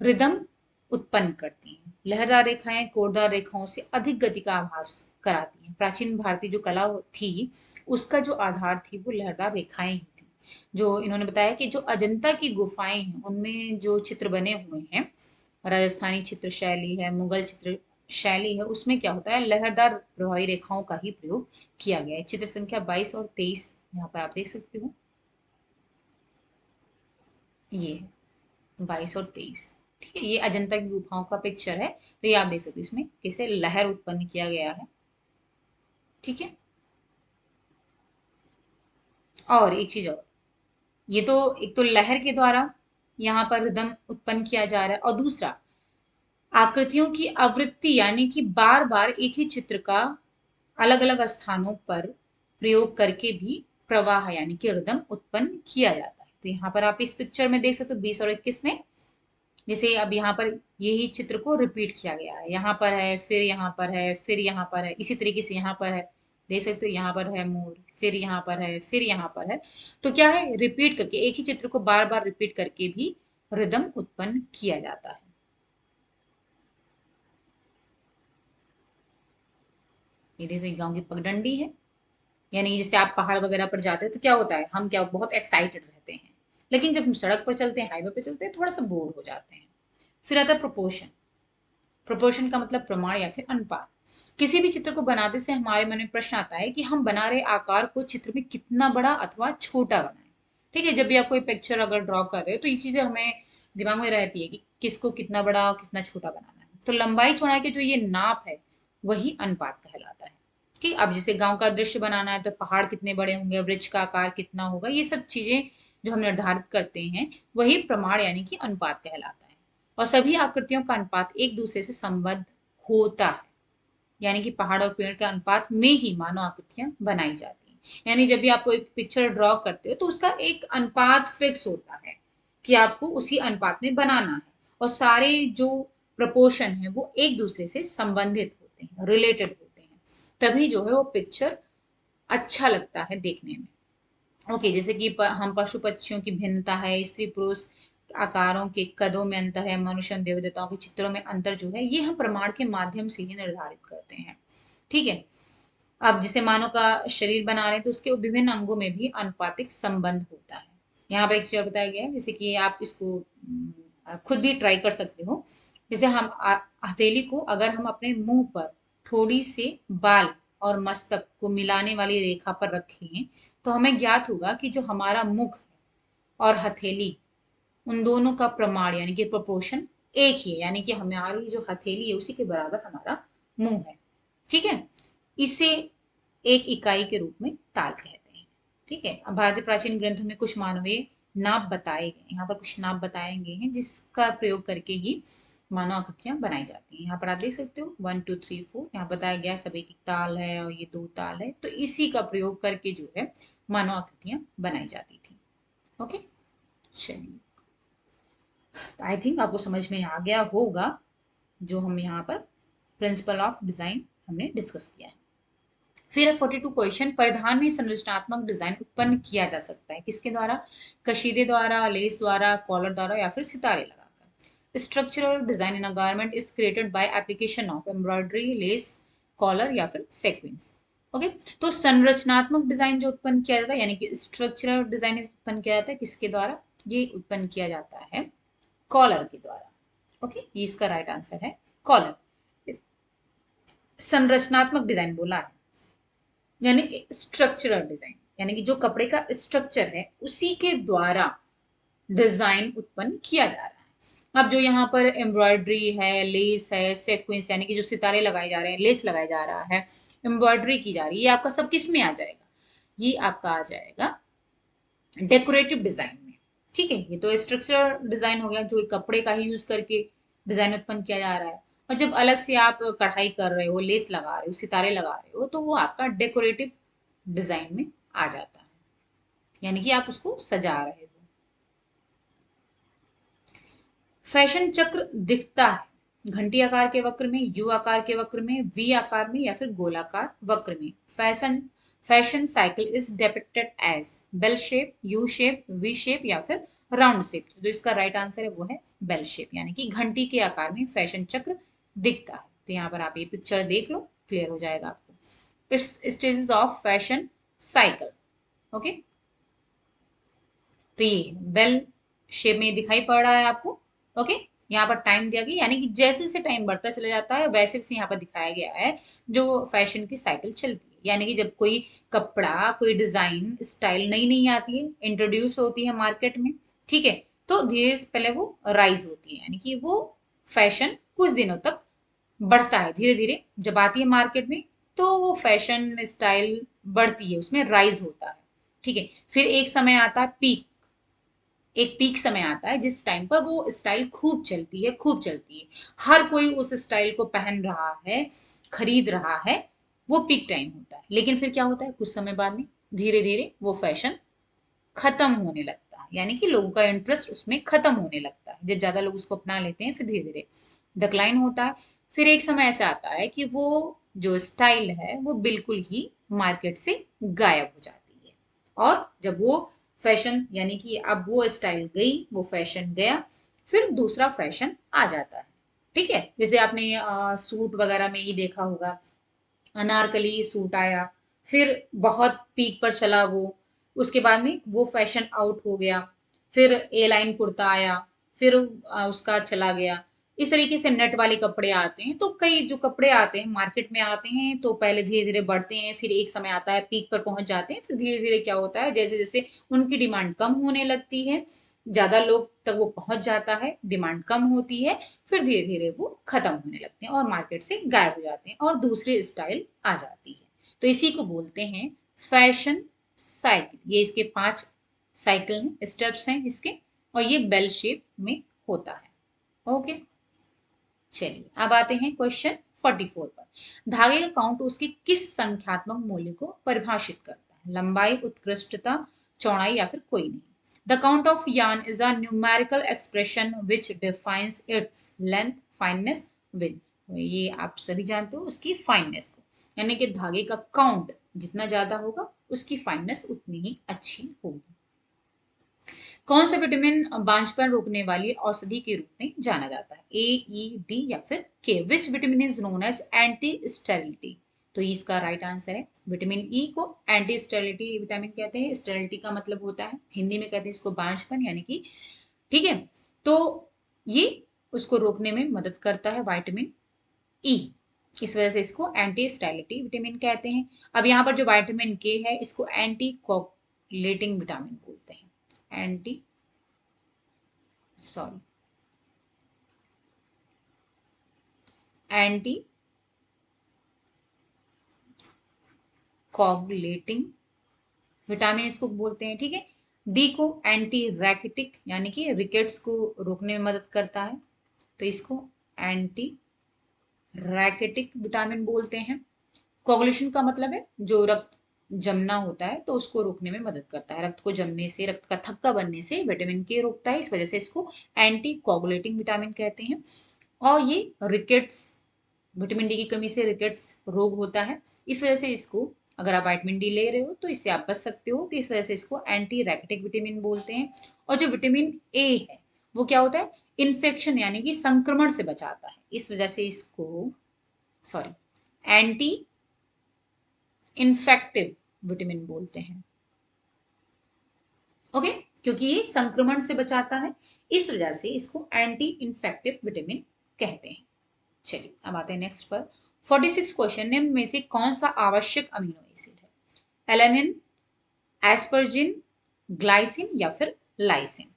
रिदम उत्पन्न करती हैं। लहरदार रेखाएं कोरदार रेखाओं से अधिक गति का आभास कराती हैं। प्राचीन भारतीय जो कला थी उसका जो आधार थी वो लहरदार रेखाएं ही थी। जो इन्होंने बताया कि जो अजंता की गुफाएं हैं उनमें जो चित्र बने हुए हैं, राजस्थानी चित्र शैली है, मुगल चित्र शैली है, उसमें क्या होता है? लहरदार प्रभावी रेखाओं का ही प्रयोग किया गया है। चित्र संख्या 22 और 23 यहाँ पर आप देख सकते हो, ये 22 और 23। ठीक है। ये अजंता की गुफाओं का पिक्चर है, तो ये आप देख सकते हो इसमें कैसे लहर उत्पन्न किया गया है। ठीक है। और एक चीज और, ये तो एक तो लहर के द्वारा यहाँ पर रिदम उत्पन्न किया जा रहा है, और दूसरा आकृतियों की आवृत्ति यानी कि बार बार एक ही चित्र का अलग अलग स्थानों पर प्रयोग करके भी प्रवाह यानी कि रिदम उत्पन्न किया जाता है। तो यहाँ पर आप इस पिक्चर में देख सकते हो 20 और 21 में, जैसे अब यहाँ पर यही चित्र को रिपीट किया गया है, यहाँ पर है, फिर यहाँ पर है, फिर यहाँ पर है, इसी तरीके से यहाँ पर है, देख सकते हो यहाँ पर है मोर, फिर यहाँ पर है, फिर यहाँ पर है। तो क्या है, रिपीट करके एक ही चित्र को बार बार रिपीट करके भी रिदम उत्पन्न किया जाता है। ये देखो गांव की पगडंडी है, यानी जैसे आप पहाड़ वगैरह पर जाते हैं तो क्या होता है, हम क्या बहुत एक्साइटेड रहते हैं, लेकिन जब हम सड़क पर चलते हैं, हाईवे पर चलते हैं, थोड़ा सा बोर हो जाते हैं। फिर आता है प्रोपोर्शन। प्रोपोर्शन का मतलब प्रमाण या फिर अनुपात। किसी भी चित्र को बनाते से हमारे मन में प्रश्न आता है कि हम बना रहे आकार को चित्र में कितना बड़ा अथवा छोटा बनाएं। ठीक है, जब भी आप कोई पिक्चर अगर ड्रॉ कर रहे हो तो ये चीजें हमें दिमाग में रहती है कि किसको कितना बड़ा और कितना छोटा बनाना है। तो लंबाई चौड़ाई के जो ये नाप है वही अनुपात कहलाता है। ठीक, अब जैसे गांव का दृश्य बनाना है तो पहाड़ कितने बड़े होंगे, वृक्ष का आकार कितना होगा, ये सब चीजें जो हम निर्धारित करते हैं वही प्रमाण यानी कि अनुपात कहलाता है। और सभी आकृतियों का अनुपात एक दूसरे से संबद्ध होता है, यानी कि पहाड़ और पेड़ के अनुपात में ही मानव आकृतियां बनाई जाती हैं। यानी जब भी आपको एक पिक्चर ड्रॉ करते हो तो उसका एक अनुपात फिक्स होता है कि आपको उसी अनुपात में बनाना है, और सारे जो प्रपोर्शन है वो एक दूसरे से संबंधित होते हैं, रिलेटेड होते हैं, तभी जो है वो पिक्चर अच्छा लगता है देखने में। ओके, जैसे कि हम पशु पक्षियों की भिन्नता है, स्त्री पुरुष आकारों के कदों में अंतर है, मनुष्य देव देवताओं के चित्रों में अंतर जो है ये हम प्रमाण के माध्यम से ही निर्धारित करते हैं। ठीक है, अब जिसे मानव का शरीर बना रहे हैं तो उसके विभिन्न अंगों में भी अनुपातिक संबंध होता है। यहाँ पर एक चीज और बताया गया है, जैसे कि आप इसको खुद भी ट्राई कर सकते हो। जैसे हम हथेली को अगर हम अपने मुंह पर थोड़ी से बाल और मस्तक को मिलाने वाली रेखा पर रखें तो हमें ज्ञात होगा कि जो हमारा मुख और हथेली, उन दोनों का प्रमाण यानी कि प्रोपोर्शन एक ही है, यानी कि हमारी जो हथेली है उसी के बराबर हमारा मुंह है। ठीक है, इसे एक इकाई के रूप में ताल कहते हैं। ठीक है, अब भारतीय प्राचीन ग्रंथों में कुछ मानवीय नाप बताए गए, यहाँ पर कुछ नाप बताए गए हैं जिसका प्रयोग करके ही मानव आकृतियां बनाई जाती हैं। यहाँ पर आप देख सकते हो 1 2 3 4, यहाँ बताया गया सब एक ताल है और ये 2 ताल है, तो इसी का प्रयोग करके जो है मानव आकृतियां बनाई जाती थी। ओके, चलिए, तो आई थिंक आपको समझ में आ गया होगा जो हम यहाँ पर प्रिंसिपल ऑफ डिजाइन हमने डिस्कस किया है। फिर 42 क्वेश्चन, परिधान में संरचनात्मक डिजाइन उत्पन्न किया जा सकता है किसके द्वारा, कशीदे द्वारा, लेस द्वारा, कॉलर द्वारा या फिर सितारे लगाकर। Structural design in a garment is created by application of embroidery, lace, collar या फिर सेक्वेंस। ओके, तो संरचनात्मक डिजाइन जो उत्पन्न किया जाता है यानी कि स्ट्रक्चरल डिजाइन उत्पन्न किया जाता है किसके द्वारा, ये उत्पन्न किया जाता है कॉलर के द्वारा। ओके, ये इसका राइट आंसर है कॉलर। संरचनात्मक डिजाइन बोला है यानी कि स्ट्रक्चरल डिजाइन, यानी कि जो कपड़े का स्ट्रक्चर है उसी के द्वारा डिजाइन उत्पन्न किया जा रहा है। अब जो यहाँ पर एम्ब्रॉयडरी है, लेस है, सेक्वेंस यानी कि जो सितारे लगाए जा रहे हैं, लेस लगाया जा रहा है, एम्ब्रॉयडरी की जा रही है, ये आपका सब किस में आ जाएगा, ये आपका आ जाएगा डेकोरेटिव डिजाइन में। ठीक है, ये तो स्ट्रक्चरल डिजाइन हो गया जो कपड़े का ही यूज करके डिजाइन उत्पन्न किया जा रहा है, और जब अलग से आप कढ़ाई कर रहे हो, लेस लगा रहे हो, सितारे लगा रहे हो, तो वो आपका डेकोरेटिव डिजाइन में आ जाता है, यानी कि आप उसको सजा रहे हो। फैशन चक्र दिखता है घंटी आकार के वक्र में, यू आकार के वक्र में, वी आकार में या फिर गोलाकार वक्र में। Fashion cycle is depicted as bell shape, U shape, V shape या फिर राउंड शेप। जो इसका राइट आंसर है वो है बेल शेप, यानी कि घंटी के आकार में फैशन चक्र दिखता है। तो यहाँ पर आप ये पिक्चर देख लो, क्लियर हो जाएगा आपको। It's stages of fashion cycle. Okay, तो ये बेल शेप में दिखाई पड़ रहा है आपको। ओके, यहाँ पर टाइम दिया गया, यानी कि जैसे जैसे टाइम बढ़ता चला जाता है वैसे वैसे यहाँ पर दिखाया गया है जो फैशन की साइकिल चलती है, यानी कि जब कोई कपड़ा, कोई डिजाइन स्टाइल नई नई आती है, इंट्रोड्यूस होती है मार्केट में, ठीक है, तो धीरे से पहले वो राइज होती है, यानी कि वो फैशन कुछ दिनों तक बढ़ता है, धीरे धीरे जब आती है मार्केट में तो वो फैशन स्टाइल बढ़ती है, उसमें राइज होता है। ठीक है, फिर एक समय आता है पीक, एक पीक समय आता है जिस टाइम पर वो स्टाइल खूब चलती है, खूब चलती है, हर कोई उस स्टाइल को पहन रहा है, खरीद रहा है, वो पीक टाइम होता है। लेकिन फिर क्या होता है, कुछ समय बाद में धीरे धीरे वो फैशन खत्म होने लगता है, यानी कि लोगों का इंटरेस्ट उसमें खत्म होने लगता है। जब ज्यादा लोग उसको अपना लेते हैं फिर धीरे धीरे डिक्लाइन होता है। फिर एक समय ऐसा आता है कि वो जो स्टाइल है वो बिल्कुल ही मार्केट से गायब हो जाती है। और जब वो फैशन, यानी कि अब वो स्टाइल गई, वो फैशन गया, फिर दूसरा फैशन आ जाता है। ठीक है, जैसे आपने सूट वगैरह में ही देखा होगा, अनारकली सूट आया, फिर बहुत पीक पर चला वो, उसके बाद में वो फैशन आउट हो गया, फिर ए लाइन कुर्ता आया, फिर उसका चला गया। इस तरीके से नेट वाले कपड़े आते हैं। तो कई जो कपड़े आते हैं मार्केट में आते हैं तो पहले धीरे धीरे बढ़ते हैं, फिर एक समय आता है पीक पर पहुंच जाते हैं, फिर धीरे धीरे क्या होता है, जैसे जैसे उनकी डिमांड कम होने लगती है, ज्यादा लोग तक वो पहुंच जाता है, डिमांड कम होती है, फिर धीरे धीरे वो खत्म होने लगते हैं और मार्केट से गायब हो जाते हैं और दूसरी स्टाइल आ जाती है। तो इसी को बोलते हैं फैशन साइकिल। ये इसके 5 साइकिल हैं, स्टेप्स हैं इसके, और ये बेल शेप में होता है। ओके, चलिए अब आते हैं क्वेश्चन 44 पर। धागे का काउंट उसके किस संख्यात्मक मूल्य को परिभाषित करता है? लंबाई, उत्कृष्टता, चौड़ाई या फिर कोई नहीं? The count of yarn is a numerical expression which defines its length, fineness, width। ये आप सभी जानते हो उसकी फाइननेस को, यानी कि धागे का काउंट जितना ज्यादा होगा उसकी फाइननेस उतनी ही अच्छी होगी। कौन सा विटामिन बांझपन रोकने वाली औषधि के रूप में जाना जाता है? ए, ई, डी या फिर K? Which vitamin is known as anti sterility? तो इसका राइट आंसर है विटामिन ई को एंटी स्टेरिलिटी विटामिन कहते हैं। स्टेरिलिटी का मतलब होता है, हिंदी में कहते हैं इसको बांझपन, यानी कि, ठीक है। तो ये उसको रोकने में मदद करता है विटामिन ई, इस वजह से इसको एंटी स्टेरिलिटी विटामिन कहते हैं। अब यहाँ पर जो विटामिन के है इसको एंटी कोगुलेटिंग विटामिन बोलते हैं। Anti sorry anti coagulating vitamin इसको बोलते हैं, ठीक है। डी को एंटी रैकेटिक, यानी कि रिकेट्स को रोकने में मदद करता है, तो इसको एंटी रैकेटिक विटामिन बोलते हैं। कोगुलेशन का मतलब है जो रक्त जमना होता है तो उसको रोकने में मदद करता है, रक्त को जमने से, रक्त का थक्का बनने से विटामिन के रोकता है, इस वजह से इसको एंटी कोगुलेटिंग विटामिन कहते हैं। और ये रिकेट्स, विटामिन डी की कमी से रिकेट्स रोग होता है, इस वजह से इसको, अगर आप विटामिन डी ले रहे हो तो इससे आप बच सकते हो, तो इस वजह से इसको एंटी रैकेटिक विटामिन बोलते हैं। और जो विटामिन ए है वो क्या होता है, इन्फेक्शन यानी कि संक्रमण से बचाता है, इस वजह से इसको, सॉरी, एंटी इन्फेक्टिव विटामिन बोलते हैं। ओके, क्योंकि ये संक्रमण से बचाता है, इस वजह से इसको एंटी इन्फेक्टिव विटामिन कहते हैं। चलिए अब आते हैं नेक्स्ट पर। 46 क्वेश्चन, निम्न में से कौन सा आवश्यक अमीनो एसिड है? एलेनिन, एस्पर्जिन, ग्लाइसिन या फिर lysine?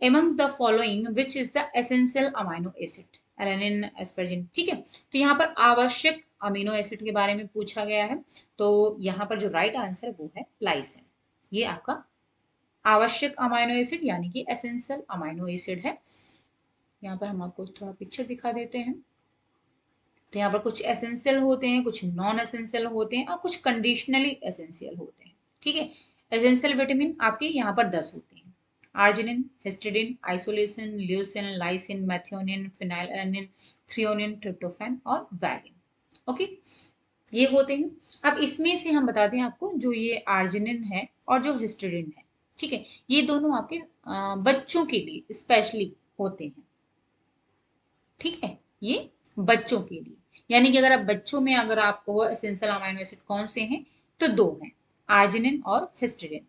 amongst the following which is the essential amino acid? Alanine, asparagine, ठीक है। तो यहाँ पर आवश्यक अमीनो एसिड के बारे में पूछा गया है, तो यहाँ पर जो राइट आंसर है वो है लाइसिन। ये आपका आवश्यक अमीनो एसिड यानी कि एसेंशियल अमीनो एसिड है। यहाँ पर हम आपको थोड़ा पिक्चर दिखा देते हैं। तो यहाँ पर कुछ एसेंशियल होते हैं, कुछ नॉन एसेंशियल होते हैं और कुछ कंडीशनली एसेंशियल होते हैं, ठीक है। एसेंशियल विटामिन आपके यहाँ पर 10 होते हैं। Arginine, histidine, isoleucine, leucine, lysine, methionine, phenylalanine, threonine, tryptophan और वैलिन। ओके, ये होते हैं। अब इसमें से हम बता दें आपको, जो ये आर्जिनिन है और जो हिस्टिडिन है, ठीक है, ये दोनों आपके बच्चों के लिए स्पेशली होते हैं, ठीक है। ये बच्चों के लिए, यानी कि अगर आप बच्चों में अगर आपको एसेंशियल अमीनो एसिड कौन से हैं, तो 2 हैं, आर्जिनिन और हिस्टिडिन।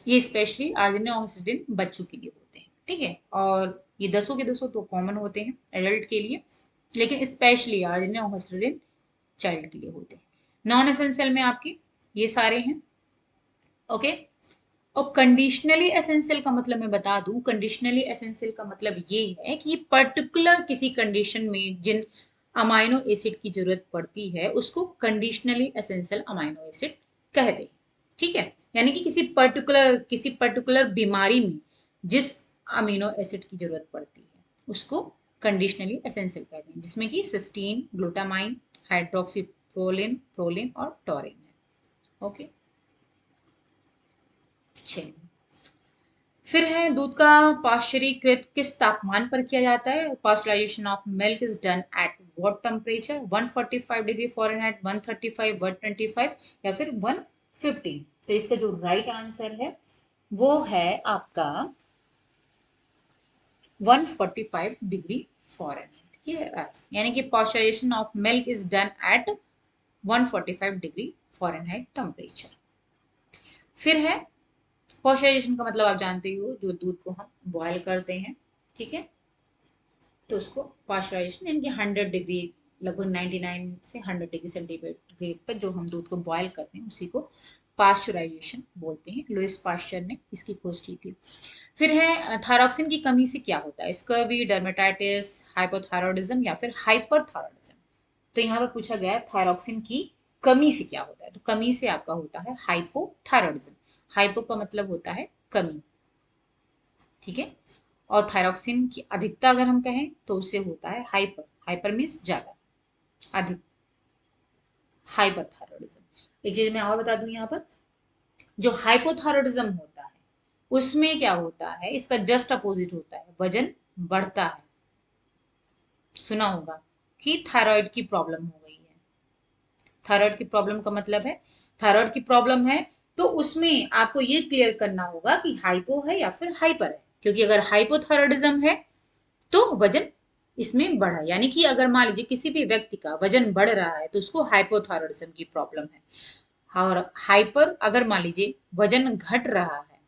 ये स्पेशली आर्जिनिन और हिस्टिडिन बच्चों के लिए होते हैं, ठीक है। और ये 10 के 10 तो कॉमन होते हैं एडल्ट के लिए, लेकिन स्पेशली आर्जिनिन और हिस्टिडिन चाइल्ड के लिए होते हैं। नॉन एसेंशियल में आपके ये सारे हैं। ओके, और कंडीशनली एसेंशियल का मतलब मैं बता दूं, कंडीशनली एसेंशियल का मतलब ये है कि पर्टिकुलर किसी कंडीशन में जिन अमाइनो एसिड की जरूरत पड़ती है उसको कंडीशनली एसेंशियल अमाइनो एसिड कहते हैं। ठीक है, यानी कि किसी पर्टिकुलर बीमारी में जिस अमीनो एसिड की जरूरत पड़ती है उसको कंडीशनली एसेंशियल कहते हैं, जिसमें कि cystine, glutamine, hydroxy proline proline और टॉरिन है। ओके, चलिए। फिर है दूध का पाश्चरीकृत किस तापमान पर किया जाता है? Pasteurization of milk is done at what temperature? 145 degree Fahrenheit, 135, 125 या फिर 115? तो इसका जो राइट आंसर है वो है आपका 145 डिग्री फ़ारेनहाइट। ये यानी कि pasteurization of milk is done at 145 degree Fahrenheit temperature. फिर है पॉस्चराइजेशन का मतलब आप जानते ही हो, जो दूध को हम बॉयल करते हैं, ठीक है, तो उसको पास्चराइजेशन यानी कि 100 डिग्री, लगभग 99 से 100 डिग्री सेंटीग्रेड पर जो हम दूध को बॉयल करते हैं उसी को पास्चराइजेशन बोलते हैं। लुइस पास्चर ने इसकी खोज की थी। फिर है थायरॉक्सिन की कमी से क्या होता है? स्कर्वी, डर्मेटाइटिस, हाइपोथायरॉयडिज्म या फिर हाइपरथायरॉयडिज्म? तो यहाँ पर पूछा गया है थायरॉक्सिन की कमी से क्या होता है, तो कमी से आपका होता है हाइपोथायरॉयडिज्म। हाइपो का मतलब होता है कमी, ठीक है, और थायरॉक्सिन की अधिकता अगर हम कहें तो उससे होता है हाइपर। हाइपर मीन्स ज्यादा, अधिक, हाइपरथायरॉयडिज्म। एक चीज मैं और बता दूं यहाँ पर, जो हाइपोथायरॉयडिज्म होता है उसमें क्या होता है, इसका जस्ट अपोजिट होता है, वजन बढ़ता है। सुना होगा कि थायराइड की प्रॉब्लम हो गई है। थायराइड की प्रॉब्लम का मतलब है, थायराइड की प्रॉब्लम है तो उसमें आपको ये क्लियर करना होगा कि हाइपो है या फिर हाइपर है, क्योंकि अगर हाइपोथायरॉयडिज्म है तो वजन इसमें बढ़ा, यानी कि अगर मान लीजिए किसी भी व्यक्ति का वजन बढ़ रहा है तो उसको हाइपोथायरॉयडिज्म की प्रॉब्लम है। और हाइपर अगर मान लीजिए वजन घट रहा है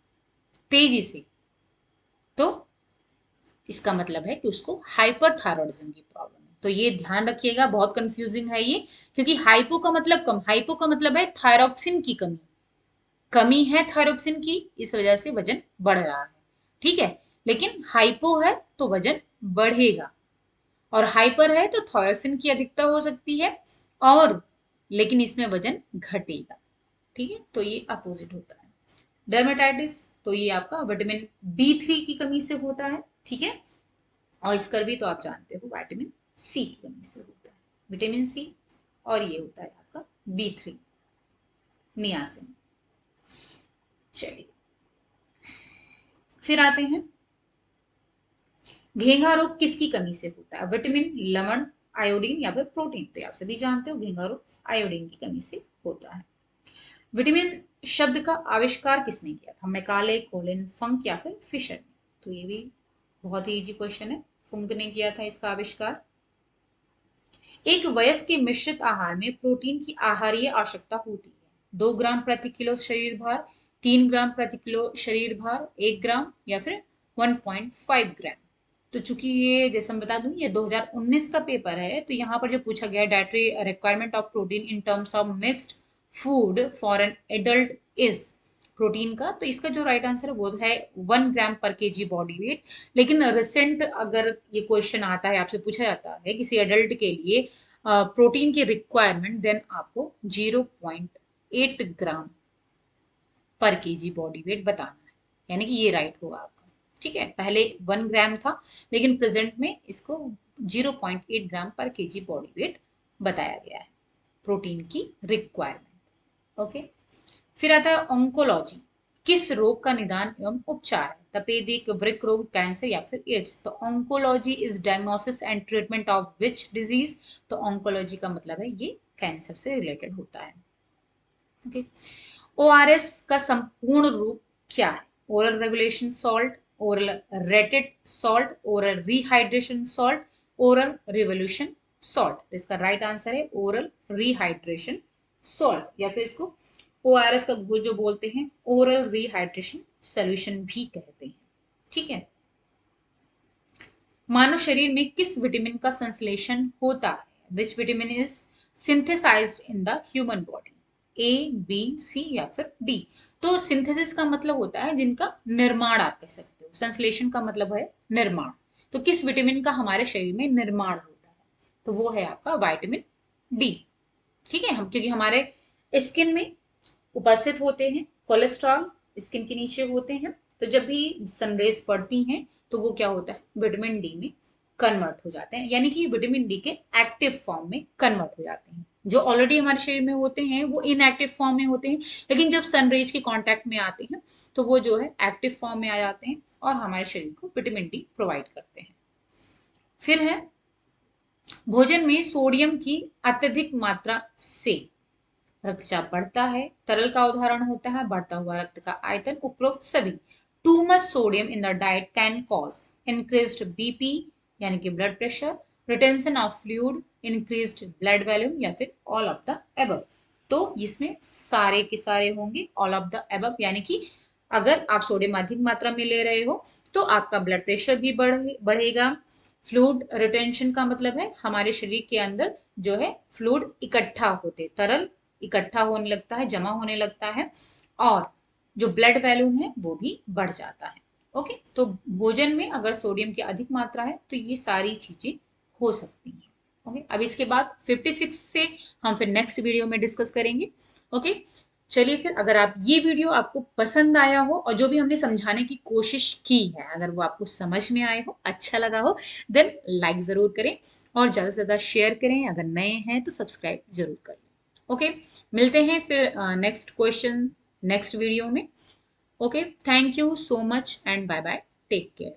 तेजी से, तो इसका मतलब है कि उसको हाइपरथायरॉयडिज्म की प्रॉब्लम है। तो ये ध्यान रखिएगा, बहुत कंफ्यूजिंग है ये, क्योंकि हाइपो का मतलब कम, हाइपो का मतलब है थायरॉक्सिन की कमी, कमी है थायरॉक्सिन की, इस वजह से वजन बढ़ रहा है, ठीक है। लेकिन हाइपो है तो वजन बढ़ेगा, और हाइपर है तो थायरॉक्सिन की अधिकता हो सकती है, और लेकिन इसमें वजन घटेगा, ठीक है, तो ये अपोजिट होता है। डर्मेटाइटिस तो ये आपका विटामिन B3 की कमी से होता है, ठीक है, और स्कर्वी तो आप जानते हो विटामिन सी की कमी से होता है, विटामिन सी, और ये होता है आपका B3, नियासिन। चलिए, फिर आते हैं घेंघा रोग किसकी कमी से होता है? विटामिन, लवण, आयोडीन या फिर प्रोटीन? तो आप सभी जानते हो घेंघा रोग आयोडीन की कमी से होता है। विटामिन शब्द का आविष्कार किसने किया था? मैकाले, कोलिन, फंक या फिर फिशर ने? तो ये भी बहुत ही इजी क्वेश्चन है, फंक ने किया था इसका आविष्कार। एक वयस्क के मिश्रित आहार में प्रोटीन की आहारीय आवश्यकता होती है? 2 ग्राम प्रति किलो शरीर भार, 3 ग्राम प्रति किलो शरीर भार, 1 ग्राम या फिर 1.5 ग्राम? तो चूंकि ये जैसे हम बता दूं ये 2019 का पेपर है, तो यहाँ पर जो पूछा गया है dietary requirement of protein in terms of mixed food for an adult is, protein का, तो इसका जो राइट आंसर है वो है 1 ग्राम पर केजी बॉडी वेट। लेकिन रिसेंट अगर ये क्वेश्चन आता है, आपसे पूछा जाता है किसी एडल्ट के लिए प्रोटीन की रिक्वायरमेंट, देन आपको 0.8 ग्राम पर केजी बॉडी वेट बताना है, यानी कि ये राइट होगा आपका, ठीक है। पहले 1 ग्राम था, लेकिन प्रेजेंट में इसको 0.8 ग्राम पर केजी बॉडी वेट बताया गया है प्रोटीन की रिक्वायरमेंट। ओके, फिर आता है ऑन्कोलॉजी, किस रोग का निदान एवं उपचार है? तपेदिक, वृक्क रोग, कैंसर या फिर एड्स? तो oncology is diagnosis and treatment of which disease? तो ऑन्कोलॉजी का मतलब है ये कैंसर से रिलेटेड होता है। ओके, ओआरएस का संपूर्ण रूप क्या है? Oral regulation salt, oral rated salt, oral rehydration salt, oral revolution salt? इसका राइट आंसर है ओरल रिहाइड्रेशन सॉल्ट, या फिर इसको ओआरएस का घोल जो बोलते हैं ओरल रिहाइड्रेशन सोल्यूशन भी कहते हैं, ठीक है। मानव शरीर में किस विटामिन का संश्लेषण होता है? Which vitamin is synthesized in the human body? A, B, C या फिर डी? तो सिंथेसिस का मतलब होता है जिनका निर्माण आप कह सकते हो, संश्लेषण का मतलब है निर्माण। तो किस विटामिन का हमारे शरीर में निर्माण होता है? तो वो है आपका विटामिन डी, ठीक है। हम क्योंकि हमारे स्किन में उपस्थित होते हैं, कोलेस्ट्रॉल स्किन के नीचे होते हैं। तो जब भी सनरेज पड़ती हैं तो वो क्या होता है, विटामिन डी में कन्वर्ट हो जाते हैं, यानी कि विटामिन डी के एक्टिव फॉर्म में कन्वर्ट हो जाते हैं। जो ऑलरेडी हमारे शरीर में होते हैं वो इनएक्टिव फॉर्म में होते हैं, लेकिन जब सनरेज के कांटेक्ट में आते हैं तो वो जो है एक्टिव फॉर्म में आ जाते हैं और हमारे शरीर को विटामिन डी प्रोवाइड करते हैं। फिर है, भोजन में सोडियम की अत्यधिक मात्रा से रक्तचाप बढ़ता है। तरल का उदाहरण होता है बढ़ता हुआ रक्त का आयतन। उपरोक्त सभी, too much sodium in the diet can cause increased BP यानी कि blood pressure, retention of fluid, increased blood volume, या फिर ऑल ऑफ द एबव। तो इसमें सारे के सारे होंगे ऑल ऑफ द एबव, यानी कि अगर आप सोडियम अधिक मात्रा में ले रहे हो तो आपका ब्लड प्रेशर भी बढ़ेगा। फ्लूइड रिटेंशन का मतलब है हमारे शरीर के अंदर जो है फ्लूइड इकट्ठा होते, तरल इकट्ठा होने लगता है, जमा होने लगता है, और जो ब्लड वॉल्यूम है वो भी बढ़ जाता है। ओके, तो भोजन में अगर सोडियम की अधिक मात्रा है तो ये सारी चीजें हो सकती हैं। ओके, अब इसके बाद 56 से हम फिर नेक्स्ट वीडियो में डिस्कस करेंगे। ओके, चलिए फिर, अगर आप ये वीडियो आपको पसंद आया हो और जो भी हमने समझाने की कोशिश की है अगर वो आपको समझ में आए हो, अच्छा लगा हो, देन लाइक जरूर करें और ज्यादा से ज्यादा शेयर करें। अगर नए हैं तो सब्सक्राइब जरूर करें। ओके, मिलते हैं फिर नेक्स्ट क्वेश्चन नेक्स्ट वीडियो में। Okay, thank you so much and bye bye, take care.